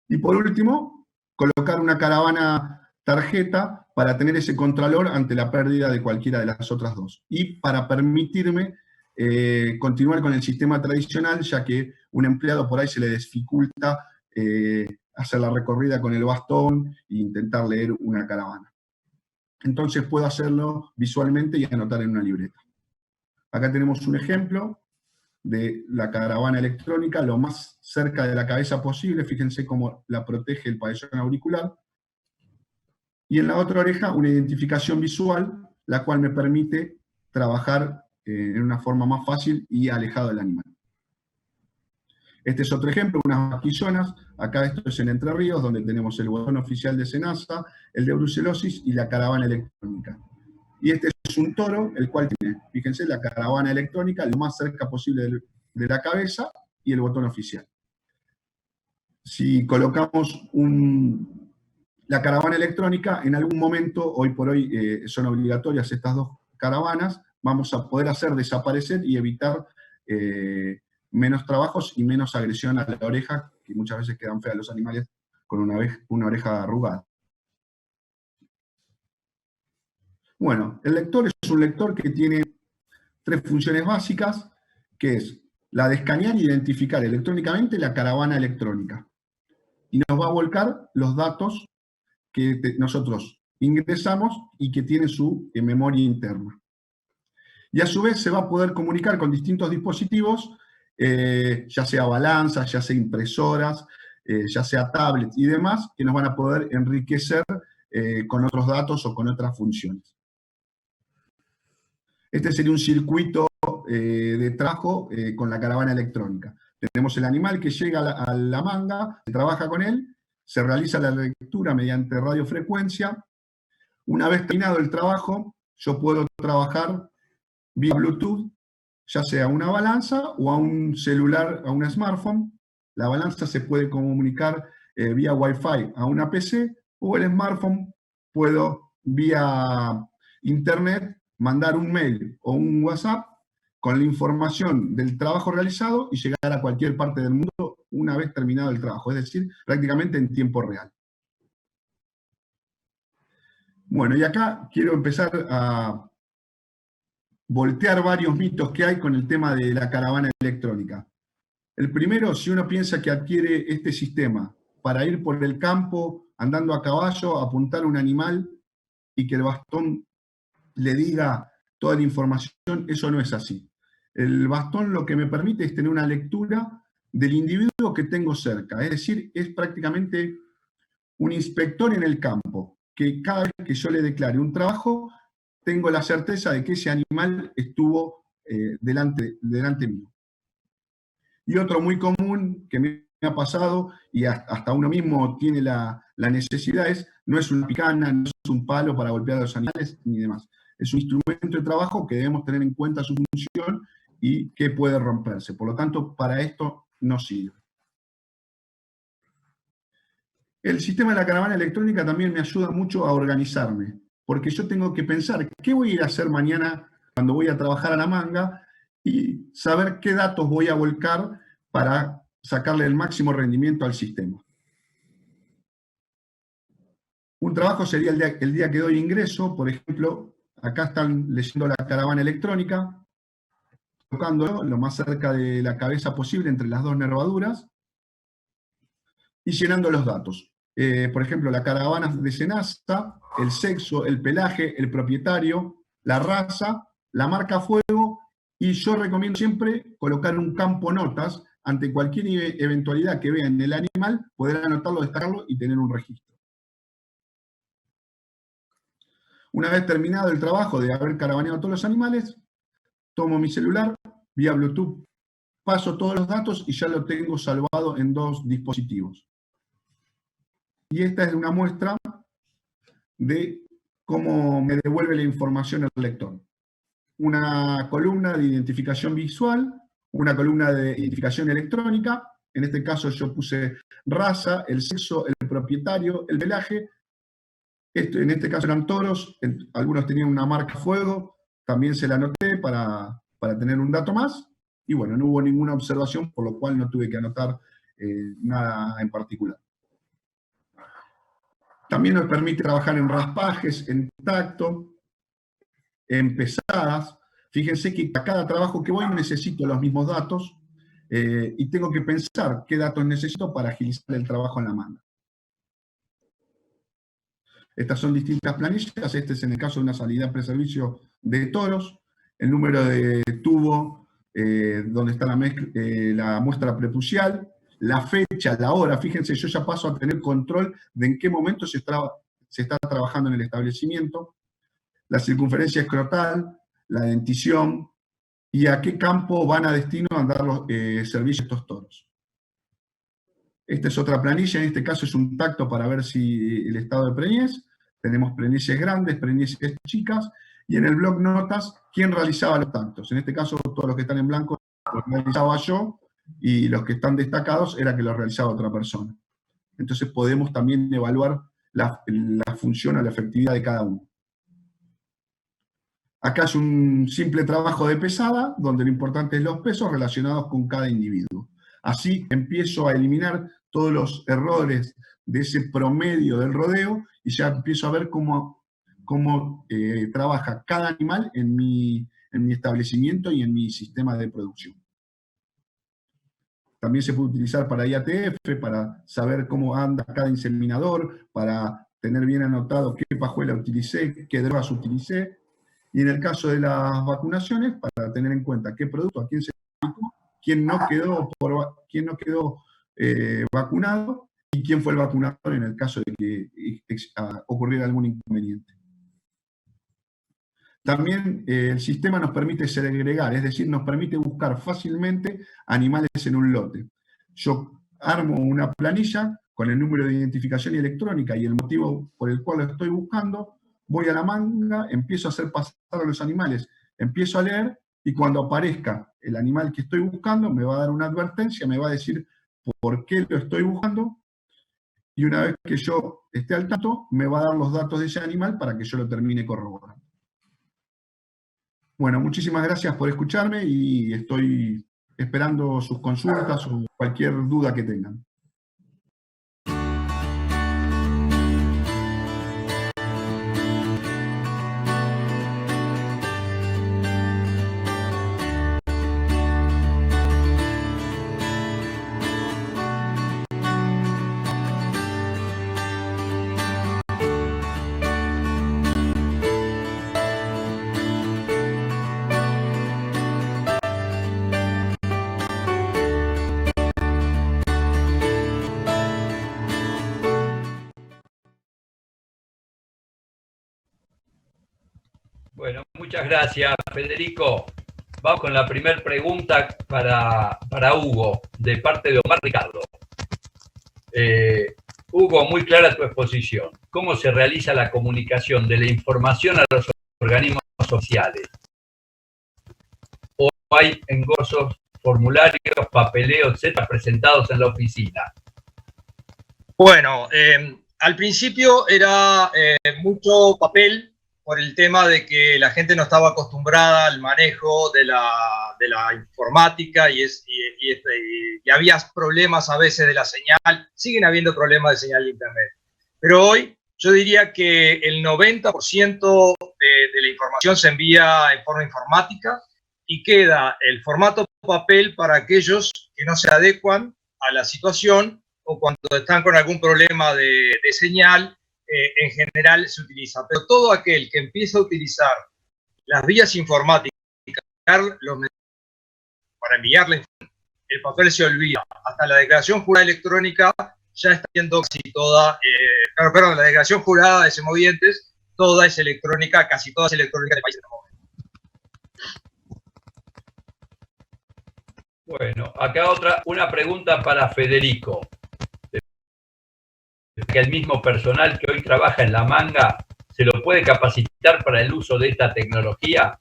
C: Y por último, colocar una caravana tarjeta para tener ese contralor ante la pérdida de cualquiera de las otras dos. Y para permitirme continuar con el sistema tradicional, ya que un empleado por ahí se le dificulta hacer la recorrida con el bastón e intentar leer una caravana. Entonces puedo hacerlo visualmente y anotar en una libreta. Acá tenemos un ejemplo de la caravana electrónica, lo más cerca de la cabeza posible. Fíjense cómo la protege el pabellón auricular. Y en la otra oreja, una identificación visual, la cual me permite trabajar en una forma más fácil y alejado del animal. Este es otro ejemplo, unas vaquillonas. Acá esto es en Entre Ríos, donde tenemos el botón oficial de SENASA, el de brucelosis y la caravana electrónica. Y este es un toro, el cual tiene, fíjense, la caravana electrónica lo más cerca posible de la cabeza y el botón oficial. Si colocamos la caravana electrónica, en algún momento, hoy por hoy son obligatorias estas 2 caravanas, vamos a poder hacer desaparecer y evitar menos trabajos y menos agresión a la oreja, que muchas veces quedan feas los animales con una oreja arrugada. Bueno, el lector es un lector que tiene 3 funciones básicas, que es la de escanear e identificar electrónicamente la caravana electrónica. Y nos va a volcar los datos que nosotros ingresamos y que tiene su memoria interna. Y a su vez se va a poder comunicar con distintos dispositivos, ya sea balanzas, ya sea impresoras, ya sea tablets y demás, que nos van a poder enriquecer con otros datos o con otras funciones. Este sería un circuito de trabajo con la caravana electrónica. Tenemos el animal que llega a la manga, se trabaja con él, se realiza la lectura mediante radiofrecuencia. Una vez terminado el trabajo, yo puedo trabajar vía Bluetooth, ya sea a una balanza o a un celular, a un smartphone. La balanza se puede comunicar vía Wi-Fi a una PC, o el smartphone puedo vía internet mandar un mail o un WhatsApp con la información del trabajo realizado y llegar a cualquier parte del mundo una vez terminado el trabajo, es decir, prácticamente en tiempo real. Bueno, y acá quiero empezar a voltear varios mitos que hay con el tema de la caravana electrónica. El primero, si uno piensa que adquiere este sistema para ir por el campo andando a caballo, apuntar a un animal y que el bastón le diga toda la información, eso no es así. El bastón lo que me permite es tener una lectura del individuo que tengo cerca, es decir, es prácticamente un inspector en el campo, que cada vez que yo le declare un trabajo, tengo la certeza de que ese animal estuvo delante mío. Y otro muy común que me ha pasado, y hasta uno mismo tiene la necesidad, no es una picana, no es un palo para golpear a los animales, ni demás. Es un instrumento de trabajo que debemos tener en cuenta su función y que puede romperse. Por lo tanto, para esto no sirve. El sistema de la caravana electrónica también me ayuda mucho a organizarme, porque yo tengo que pensar qué voy a ir a hacer mañana cuando voy a trabajar a la manga y saber qué datos voy a volcar para sacarle el máximo rendimiento al sistema. Un trabajo sería el día que doy ingreso, por ejemplo, acá están leyendo la caravana electrónica, tocándolo lo más cerca de la cabeza posible entre las 2 nervaduras y llenando los datos. Por ejemplo, la caravana de Senasa, el sexo, el pelaje, el propietario, la raza, la marca fuego, y yo recomiendo siempre colocar un campo notas ante cualquier eventualidad que vea en el animal, poder anotarlo, destacarlo y tener un registro. Una vez terminado el trabajo de haber caravaneado todos los animales, tomo mi celular, vía Bluetooth, paso todos los datos y ya lo tengo salvado en 2 dispositivos. Y esta es una muestra de cómo me devuelve la información el lector. Una columna de identificación visual, una columna de identificación electrónica, en este caso yo puse raza, el sexo, el propietario, el pelaje. En este caso eran toros, algunos tenían una marca fuego, también se la anoté para tener un dato más, y bueno, no hubo ninguna observación, por lo cual no tuve que anotar nada en particular. También nos permite trabajar en raspajes, en tacto, en pesadas. Fíjense que a cada trabajo que voy necesito los mismos datos y tengo que pensar qué datos necesito para agilizar el trabajo en la manga. Estas son distintas planillas. Este es en el caso de una salida preservicio de toros. El número de tubo donde está la muestra prepucial. La fecha, la hora. Fíjense, yo ya paso a tener control de en qué momento se está trabajando en el establecimiento. La circunferencia escrotal, la dentición y a qué campo van a destino a dar los servicios estos toros. Esta es otra planilla, en este caso es un tacto para ver si el estado de preñez. Tenemos preñeces grandes, preñeces chicas, y en el bloc notas, ¿quién realizaba los tactos? En este caso, todos los que están en blanco los realizaba yo, y los que están destacados era que los realizaba otra persona. Entonces podemos también evaluar la función o la efectividad de cada uno. Acá es un simple trabajo de pesada, donde lo importante es los pesos relacionados con cada individuo. Así empiezo a eliminar todos los errores de ese promedio del rodeo y ya empiezo a ver cómo cómo trabaja cada animal en mi establecimiento y en mi sistema de producción. También se puede utilizar para IATF, para saber cómo anda cada inseminador, para tener bien anotado qué pajuela utilicé, qué drogas utilicé. Y en el caso de las vacunaciones, para tener en cuenta qué producto, a quién se aplicó, quién no quedó vacunado y quién fue el vacunador en el caso de que ocurriera algún inconveniente. También el sistema nos permite segregar, es decir, nos permite buscar fácilmente animales en un lote. Yo armo una planilla con el número de identificación electrónica y el motivo por el cual lo estoy buscando, voy a la manga, empiezo a hacer pasar a los animales, empiezo a leer y cuando aparezca el animal que estoy buscando me va a dar una advertencia, me va a decir por qué lo estoy buscando y una vez que yo esté al tanto me va a dar los datos de ese animal para que yo lo termine corroborando. Bueno, muchísimas gracias por escucharme y estoy esperando sus consultas o cualquier duda que tengan.
A: Bueno, muchas gracias, Federico. Vamos con la primera pregunta para Hugo, de parte de Omar Ricardo. Hugo, muy clara tu exposición. ¿Cómo se realiza la comunicación de la información a los organismos sociales? ¿O hay engorsos, formularios, papeleo, etcétera, presentados en la oficina?
B: Bueno, al principio era mucho papel, por el tema de que la gente no estaba acostumbrada al manejo de la informática y había problemas a veces de la señal, siguen habiendo problemas de señal de internet. Pero hoy yo diría que el 90% de la información se envía en forma informática y queda el formato papel para aquellos que no se adecuan a la situación o cuando están con algún problema de señal. En general se utiliza, pero todo aquel que empieza a utilizar las vías informáticas para enviarle el papel se olvida. Hasta la declaración jurada electrónica ya está siendo casi toda, la declaración jurada de semovientes, toda es electrónica, casi toda es electrónica del país en el momento.
A: Bueno, acá una pregunta para Federico. Que el mismo personal que hoy trabaja en la manga se lo puede capacitar para el uso de esta tecnología.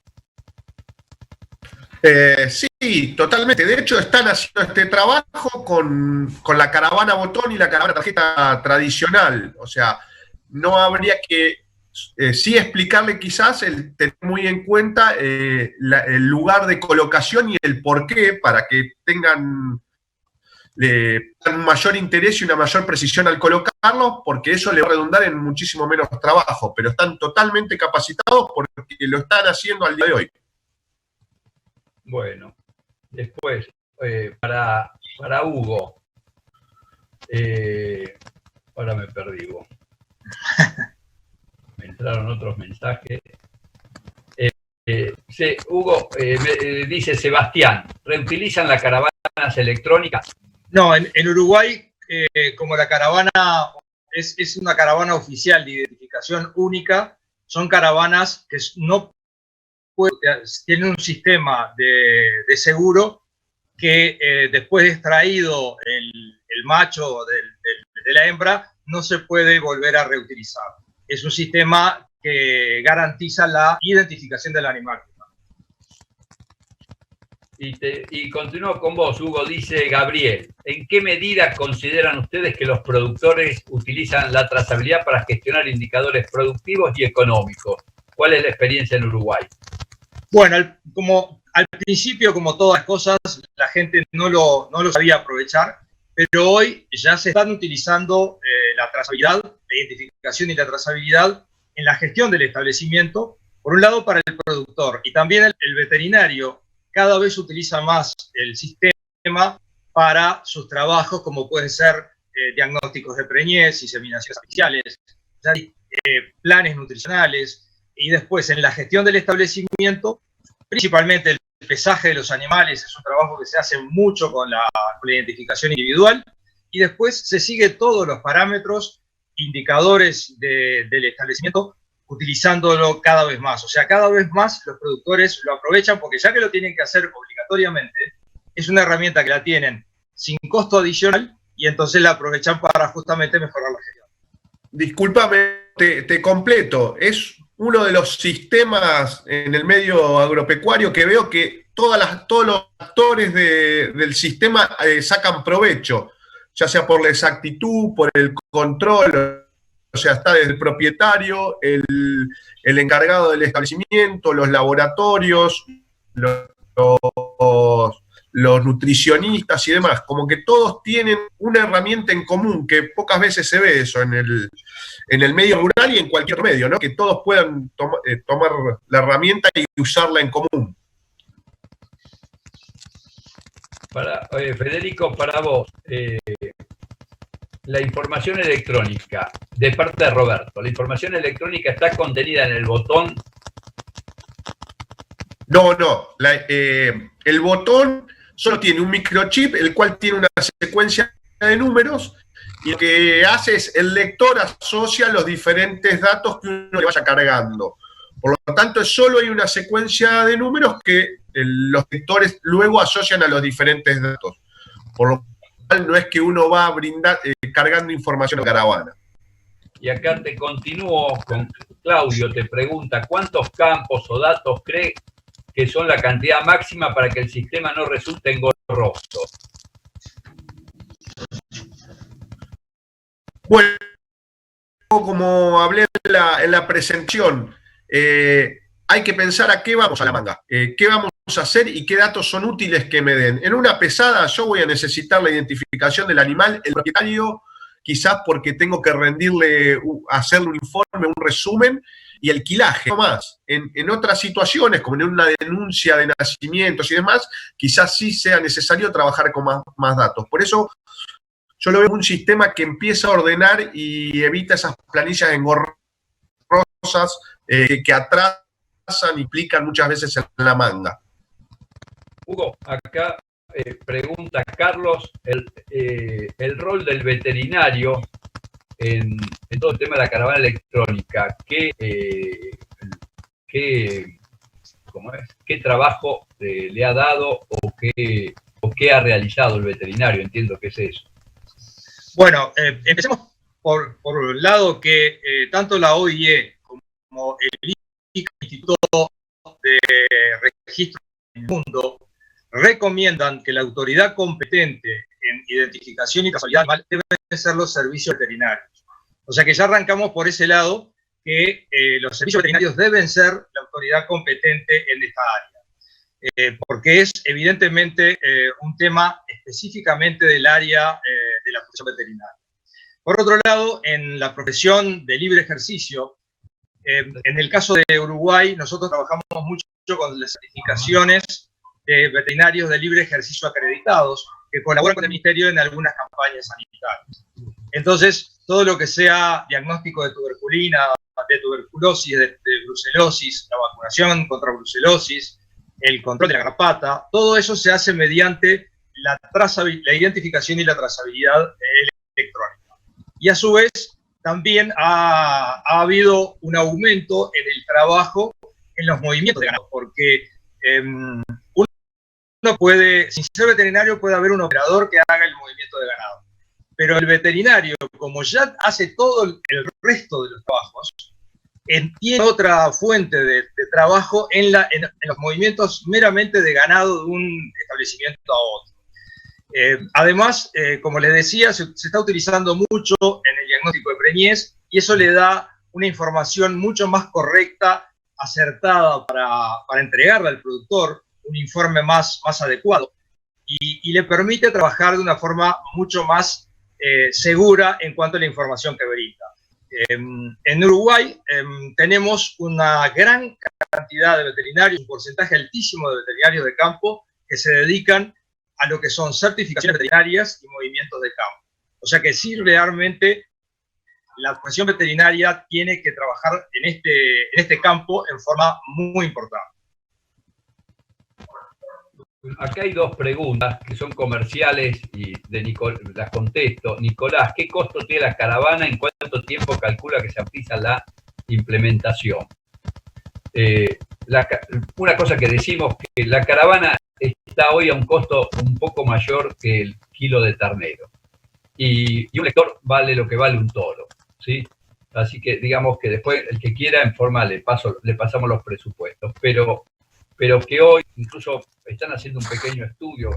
D: Sí, totalmente. De hecho, están haciendo este trabajo con la caravana botón y la caravana tarjeta tradicional. O sea, no habría que sí explicarle quizás, el tener muy en cuenta el lugar de colocación y el porqué para que tengan un mayor interés y una mayor precisión al colocarlo, porque eso le va a redundar en muchísimo menos trabajo, pero están totalmente capacitados porque lo están haciendo al día de hoy.
A: Bueno, después, para Hugo, ahora me perdí, Hugo. Me entraron otros mensajes. Hugo, dice Sebastián, ¿reutilizan las caravanas electrónicas?
B: No, en Uruguay, como la caravana es una caravana oficial de identificación única, son caravanas que tienen un sistema de seguro que después de extraído el macho de la hembra, no se puede volver a reutilizar. Es un sistema que garantiza la identificación del animal.
A: Y continúo con vos, Hugo, dice Gabriel. ¿En qué medida consideran ustedes que los productores utilizan la trazabilidad para gestionar indicadores productivos y económicos? ¿Cuál es la experiencia en Uruguay?
B: Bueno, al principio, como todas las cosas, la gente no lo sabía aprovechar, pero hoy ya se están utilizando la trazabilidad, la identificación y la trazabilidad en la gestión del establecimiento, por un lado para el productor, y también el veterinario cada vez utiliza más el sistema para sus trabajos, como pueden ser diagnósticos de preñez, inseminaciones artificiales, planes nutricionales, y después en la gestión del establecimiento, principalmente el pesaje de los animales, es un trabajo que se hace mucho con la identificación individual, y después se sigue todos los parámetros, indicadores del establecimiento, utilizándolo cada vez más. O sea, cada vez más los productores lo aprovechan porque ya que lo tienen que hacer obligatoriamente, es una herramienta que la tienen sin costo adicional y entonces la aprovechan para justamente mejorar la gestión.
D: Discúlpame, te completo. Es uno de los sistemas en el medio agropecuario que veo que todos los actores del sistema sacan provecho, ya sea por la exactitud, por el control. O sea, está desde el propietario, el encargado del establecimiento, los laboratorios, los nutricionistas y demás. Como que todos tienen una herramienta en común, que pocas veces se ve eso en el medio rural y en cualquier medio, ¿no? Que todos puedan tomar la herramienta y usarla en común.
A: Federico, para vos, la información electrónica, de parte de Roberto, ¿la información electrónica está contenida en el botón?
D: No. El botón solo tiene un microchip, el cual tiene una secuencia de números, y lo que hace es el lector asocia los diferentes datos que uno le vaya cargando. Por lo tanto, solo hay una secuencia de números que los lectores luego asocian a los diferentes datos. Por lo cual, no es que uno va a cargando información a caravana.
A: Y acá te continúo con Claudio, te pregunta, ¿cuántos campos o datos cree que son la cantidad máxima para que el sistema no resulte engorroso?
D: Bueno, como hablé en la presentación, hay que pensar a qué vamos a la manga, qué vamos a hacer y qué datos son útiles que me den. En una pesada yo voy a necesitar la identificación del animal, el propietario, quizás porque tengo que hacerle un informe, un resumen, y el quilaje, no más. En otras situaciones, como en una denuncia de nacimientos y demás, quizás sí sea necesario trabajar con más datos. Por eso yo lo veo como un sistema que empieza a ordenar y evita esas planillas engorrosas que atrasan y plican muchas veces en la manga.
A: Hugo, acá pregunta Carlos, el rol del veterinario en todo el tema de la caravana electrónica, ¿qué trabajo le ha dado o qué ha realizado el veterinario? Entiendo que es eso.
B: Bueno, empecemos por un lado que tanto la OIE como el Instituto de Registro del Mundo recomiendan que la autoridad competente en identificación y trazabilidad animal deben ser los servicios veterinarios. O sea que ya arrancamos por ese lado, que los servicios veterinarios deben ser la autoridad competente en esta área. Porque es evidentemente un tema específicamente del área de la profesión veterinaria. Por otro lado, en la profesión de libre ejercicio, en el caso de Uruguay, nosotros trabajamos mucho con las certificaciones de veterinarios de libre ejercicio acreditados que colaboran con el Ministerio en algunas campañas sanitarias. Entonces, todo lo que sea diagnóstico de tuberculina, de tuberculosis, de brucelosis, la vacunación contra brucelosis, el control de la garrapata, todo eso se hace mediante la identificación y la trazabilidad electrónica. Y a su vez, también ha habido un aumento en el trabajo en los movimientos de ganado, porque uno puede, sin ser veterinario, puede haber un operador que haga el movimiento de ganado. Pero el veterinario, como ya hace todo el resto de los trabajos, tiene otra fuente de trabajo en los movimientos meramente de ganado de un establecimiento a otro. Además, como les decía, se está utilizando mucho en el diagnóstico de preñez y eso le da una información mucho más correcta, acertada para entregarle al productor un informe más adecuado y le permite trabajar de una forma mucho más segura en cuanto a la información que brinda. En Uruguay tenemos una gran cantidad de veterinarios, un porcentaje altísimo de veterinarios de campo que se dedican a lo que son certificaciones veterinarias y movimientos de campo. O sea que sí, realmente la profesión veterinaria tiene que trabajar en este campo en forma muy importante.
A: Acá hay dos preguntas que son comerciales y las contesto. Nicolás, ¿qué costo tiene la caravana? ¿En cuánto tiempo calcula que se aplica la implementación? Una cosa que decimos, que la caravana está hoy a un costo un poco mayor que el kilo de ternero. Y un lector vale lo que vale un toro, ¿sí? Así que digamos que después el que quiera en forma le pasamos los presupuestos. Pero que hoy incluso están haciendo un pequeño estudio,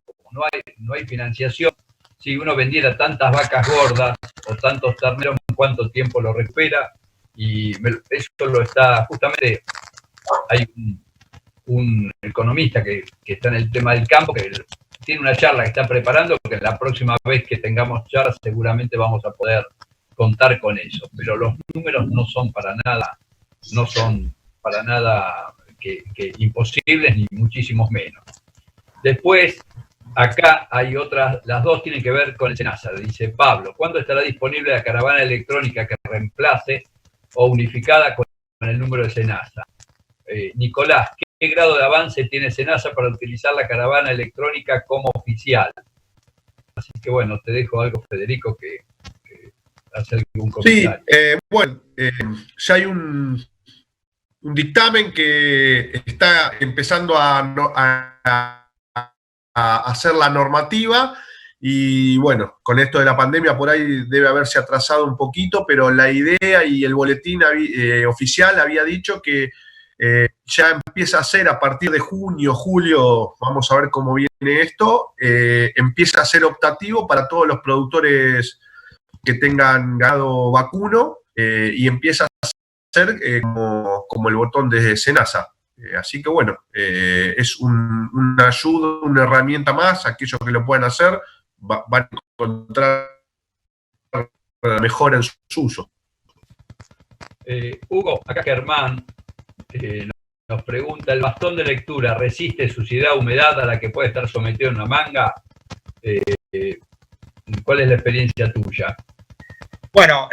A: como no hay financiación, si uno vendiera tantas vacas gordas o tantos terneros, ¿en cuánto tiempo lo recupera? Y eso lo está, justamente hay un economista que está en el tema del campo, que tiene una charla que está preparando, que la próxima vez que tengamos charlas seguramente vamos a poder contar con eso. Pero los números no son para nada que imposibles, ni muchísimos menos. Después, acá hay otras, las dos tienen que ver con el SENASA. Dice Pablo, ¿cuándo estará disponible la caravana electrónica que reemplace o unificada con el número de SENASA? Nicolás, ¿qué grado de avance tiene SENASA para utilizar la caravana electrónica como oficial? Así que bueno, te dejo algo, Federico, que hace algún comentario.
D: Sí, bueno, ya hay un dictamen que está empezando a hacer la normativa y bueno, con esto de la pandemia por ahí debe haberse atrasado un poquito, pero la idea y el boletín oficial había dicho que ya empieza a ser a partir de junio, julio, vamos a ver cómo viene esto, empieza a ser optativo para todos los productores que tengan ganado vacuno y empieza a ser como el botón de SENASA. Así que bueno, es una ayuda, una herramienta más. Aquellos que lo puedan hacer van a encontrar mejora en su uso.
A: Hugo, acá Germán nos pregunta, ¿el bastón de lectura resiste suciedad, humedad a la que puede estar sometido en una manga? ¿Cuál es la experiencia tuya?
B: Bueno,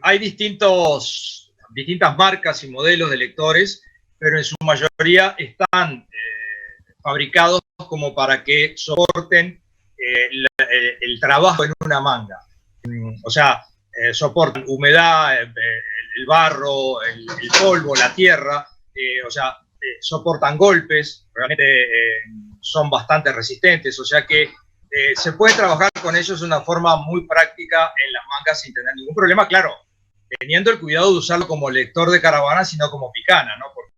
B: hay distintas marcas y modelos de lectores, pero en su mayoría están fabricados como para que soporten el trabajo en una manga. O sea, soportan humedad, el barro, el polvo, la tierra, o sea, soportan golpes, realmente son bastante resistentes, o sea que se puede trabajar con ellos de una forma muy práctica en las mangas sin tener ningún problema, claro, teniendo el cuidado de usarlo como lector de caravana, sino como picana, ¿no? Porque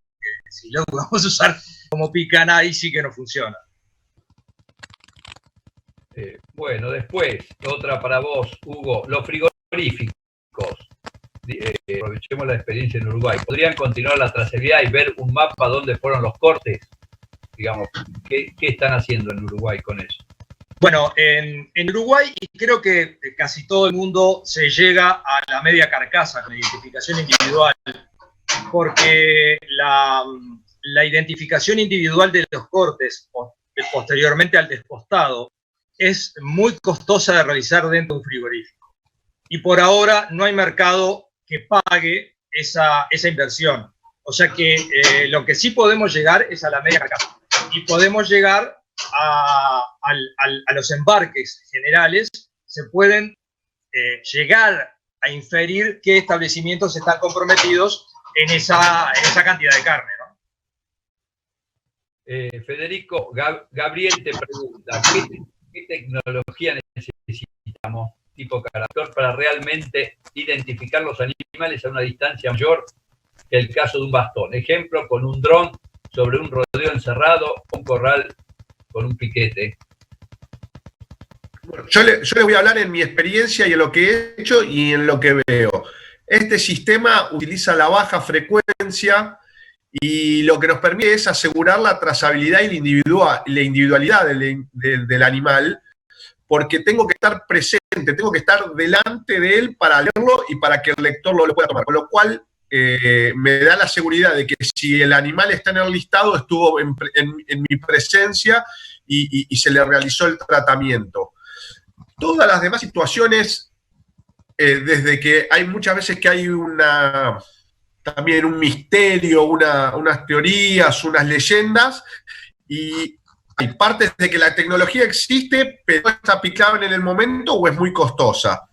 B: si lo vamos a usar como picana, ahí sí que no funciona.
A: Bueno, después, otra para vos, Hugo, los frigoríficos, aprovechemos la experiencia en Uruguay, ¿podrían continuar la trazabilidad y ver un mapa donde fueron los cortes? Digamos, ¿qué están haciendo en Uruguay con eso?
B: Bueno, en Uruguay, y creo que casi todo el mundo se llega a la media carcasa con identificación individual, porque la identificación individual de los cortes, posteriormente al despostado, es muy costosa de realizar dentro de un frigorífico. Y por ahora no hay mercado que pague esa inversión. O sea que lo que sí podemos llegar es a la media carcasa. Y podemos llegar a los embarques generales, se pueden llegar a inferir qué establecimientos están comprometidos en esa cantidad de carne, ¿no?
A: Federico, Gabriel te pregunta, ¿qué tecnología necesitamos, tipo Caraptor, para realmente identificar los animales a una distancia mayor que el caso de un bastón? Ejemplo, con un dron sobre un rodeo encerrado, un corral con un piquete.
D: Bueno, yo les voy a hablar en mi experiencia y en lo que he hecho y en lo que veo. Este sistema utiliza la baja frecuencia y lo que nos permite es asegurar la trazabilidad y la individualidad del animal, porque tengo que estar presente, tengo que estar delante de él para leerlo y para que el lector lo pueda tomar. Con lo cual, me da la seguridad de que si el animal está en el listado, estuvo en mi presencia y se le realizó el tratamiento. Todas las demás situaciones, desde que hay muchas veces que hay también un misterio, unas teorías, unas leyendas, y hay partes de que la tecnología existe, pero está aplicable en el momento o es muy costosa.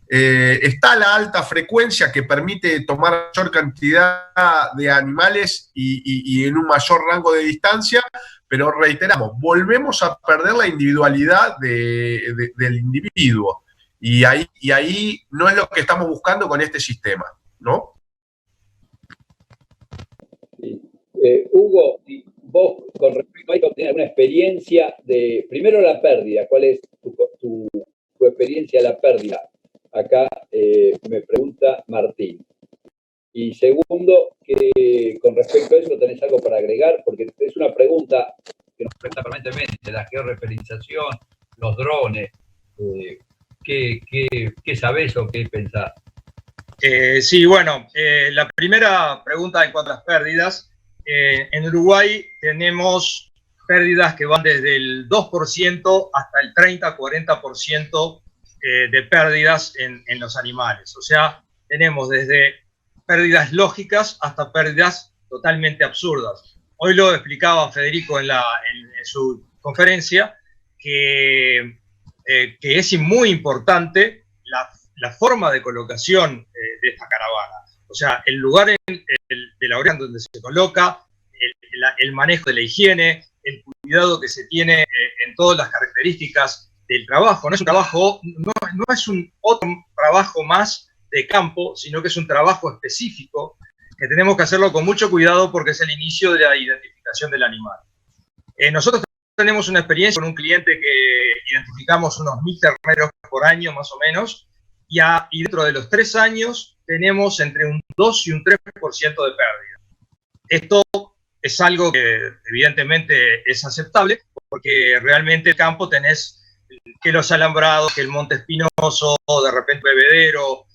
D: Está la alta frecuencia que permite tomar mayor cantidad de animales y en un mayor rango de distancia, pero reiteramos, volvemos a perder la individualidad del individuo. Y ahí no es lo que estamos buscando con este sistema, ¿no?
A: Hugo, vos con respecto a esto, ¿tenés alguna experiencia de, primero la pérdida? ¿Cuál es tu experiencia de la pérdida? Acá me pregunta Martín. Y segundo, que con respecto a eso tenés algo para agregar, porque es una pregunta que nos pregunta permanentemente, la georreferenciación, los drones, ¿qué sabés o qué pensás?
B: Sí, bueno, la primera pregunta en cuanto a las pérdidas. En Uruguay tenemos pérdidas que van desde el 2% hasta el 30-40% de pérdidas en los animales. O sea, tenemos desde pérdidas lógicas hasta pérdidas totalmente absurdas. Hoy lo explicaba Federico en su conferencia, que es muy importante la forma de colocación de esta caravana. O sea, el lugar de la orilla donde se coloca, el manejo de la higiene, el cuidado que se tiene en todas las características del trabajo. No es un trabajo, no es un otro trabajo más de campo, sino que es un trabajo específico que tenemos que hacerlo con mucho cuidado porque es el inicio de la identificación del animal. Nosotros tenemos una experiencia con un cliente que identificamos unos 1000 terneros por año más o menos, y dentro de los 3 años tenemos entre un 2 y un 3% de pérdida. Esto es algo que evidentemente es aceptable, porque realmente el campo tenés que los alambrados, que el monte espinoso, de repente bebedero,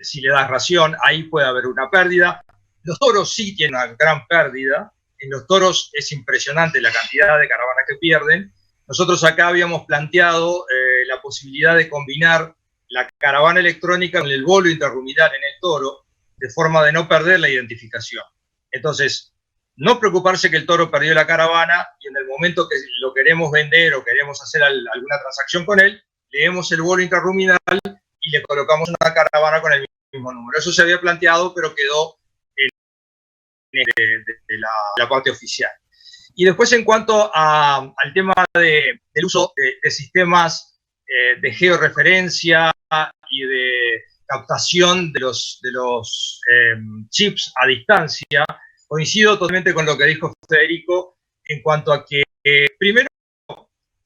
B: si le das ración, ahí puede haber una pérdida. Los toros sí tienen una gran pérdida. En los toros es impresionante la cantidad de caravanas que pierden. Nosotros acá habíamos planteado la posibilidad de combinar la caravana electrónica con el bolo interruminal en el toro, de forma de no perder la identificación. Entonces, no preocuparse que el toro perdió la caravana y en el momento que lo queremos vender o queremos hacer alguna transacción con él, leemos el bolo interruminal y le colocamos una caravana con el mismo número. Eso se había planteado, pero quedó de la parte oficial. Y después, en cuanto al tema del uso de sistemas de georreferencia y de captación de los chips a distancia, coincido totalmente con lo que dijo Federico en cuanto a que, primero,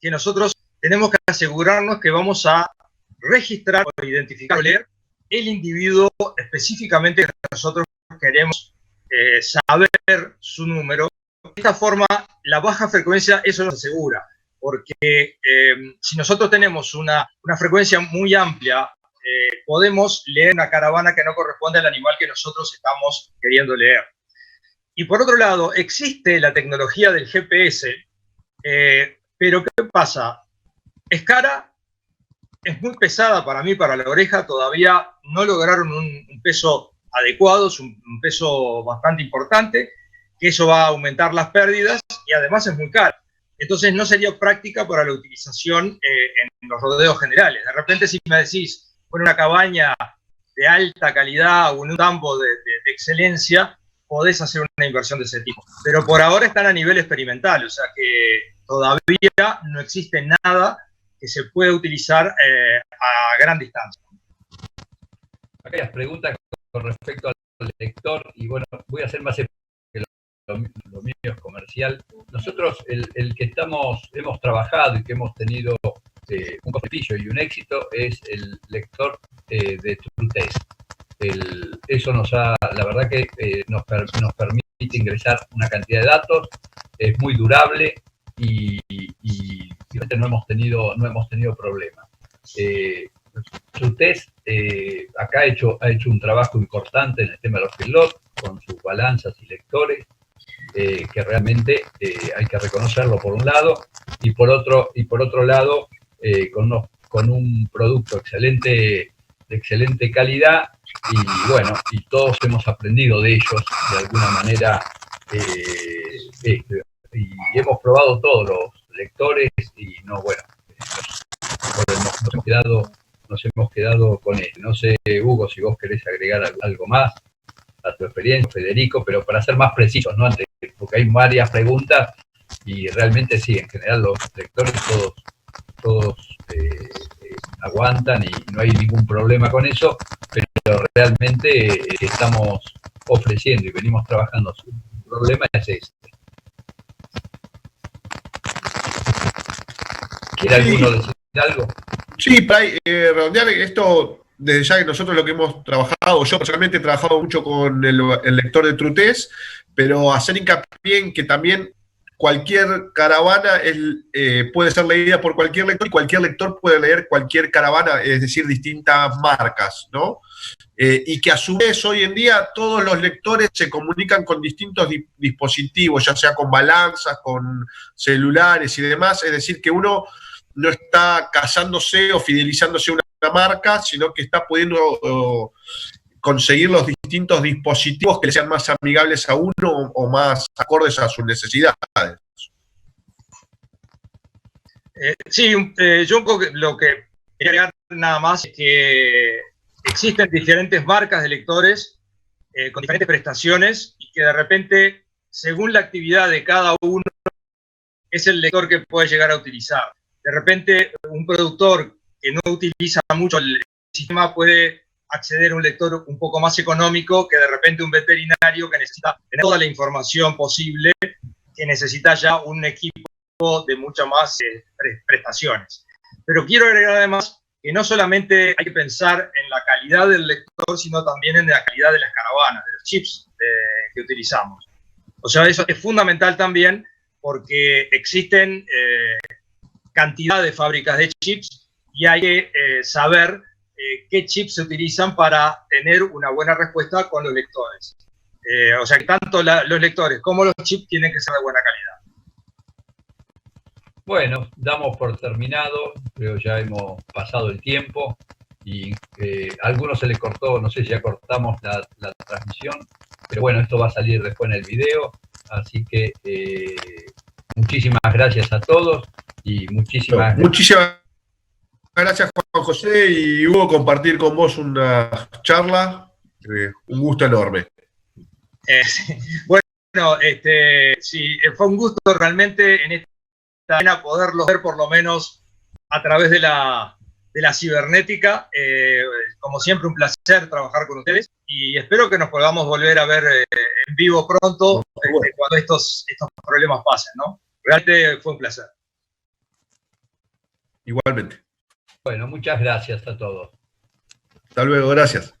B: que nosotros tenemos que asegurarnos que vamos a registrar o identificar o leer el individuo específicamente que nosotros queremos saber su número. De esta forma, la baja frecuencia eso nos asegura, porque si nosotros tenemos una frecuencia muy amplia, podemos leer una caravana que no corresponde al animal que nosotros estamos queriendo leer. Y por otro lado, existe la tecnología del GPS, pero ¿qué pasa? Es cara, es muy pesada para mí, para la oreja, todavía no lograron un peso adecuado, es un peso bastante importante, que eso va a aumentar las pérdidas y además es muy caro. Entonces no sería práctica para la utilización en los rodeos generales. De repente si me decís, bueno, una cabaña de alta calidad o en un campo de excelencia, podés hacer una inversión de ese tipo. Pero por ahora están a nivel experimental, o sea que todavía no existe nada que se pueda utilizar a gran distancia.
A: Acá hay las preguntas con respecto al lector, y bueno, voy a hacer más que lo mío es comercial. Nosotros, el que hemos trabajado y que hemos tenido un beneficio y un éxito es el lector de TrueTest. Eso la verdad que nos permite ingresar una cantidad de datos, es muy durable y felizmente no hemos tenido problemas. TrueTest acá ha hecho un trabajo importante en el tema de los feedlots, con sus balanzas y lectores, que realmente hay que reconocerlo por un lado, y por otro lado, con un producto de excelente calidad, y bueno, y todos hemos aprendido de ellos de alguna manera, y hemos probado todos los lectores, y no, bueno, nos hemos quedado con él. No sé, Hugo, si vos querés agregar algo más a tu experiencia, Federico, pero para ser más precisos, ¿no? Porque hay varias preguntas y realmente sí, en general los lectores todos aguantan y no hay ningún problema con eso, pero realmente estamos ofreciendo y venimos trabajando. El problema es este. ¿Quiere alguno decir algo?
D: Sí, para redondear esto, desde ya que nosotros lo que hemos trabajado, yo personalmente he trabajado mucho con el lector de TrueTest, pero hacer hincapié en que también cualquier caravana puede ser leída por cualquier lector y cualquier lector puede leer cualquier caravana, es decir, distintas marcas, ¿no? Y que a su vez hoy en día todos los lectores se comunican con distintos dispositivos, ya sea con balanzas, con celulares y demás, es decir, que uno no está casándose o fidelizándose a una marca, sino que está pudiendo conseguir los distintos dispositivos que le sean más amigables a uno o más acordes a sus necesidades.
B: Sí, yo un poco lo que quería agregar nada más es que existen diferentes marcas de lectores con diferentes prestaciones y que de repente, según la actividad de cada uno, es el lector que puede llegar a utilizar. De repente, un productor que no utiliza mucho el sistema puede acceder a un lector un poco más económico que de repente un veterinario que necesita tener toda la información posible, que necesita ya un equipo de muchas más prestaciones. Pero quiero agregar además que no solamente hay que pensar en la calidad del lector, sino también en la calidad de las caravanas, de los chips que utilizamos. O sea, eso es fundamental también porque existen cantidad de fábricas de chips y hay que saber qué chips se utilizan para tener una buena respuesta con los lectores. O sea que tanto los lectores como los chips tienen que ser de buena calidad.
A: Bueno, damos por terminado, creo ya hemos pasado el tiempo y a algunos se les cortó, no sé si ya cortamos la transmisión, pero bueno, esto va a salir después en el video, así que muchísimas gracias a todos y muchísimas
D: gracias, Juan José, y Hugo, compartir con vos una charla, un gusto enorme.
B: Sí. Bueno, sí, fue un gusto realmente en esta arena poderlos ver por lo menos a través de la cibernética. Como siempre, un placer trabajar con ustedes y espero que nos podamos volver a ver en vivo pronto cuando estos problemas pasen, ¿no? Realmente fue un placer.
D: Igualmente.
A: Bueno, muchas gracias a todos.
D: Hasta luego, gracias.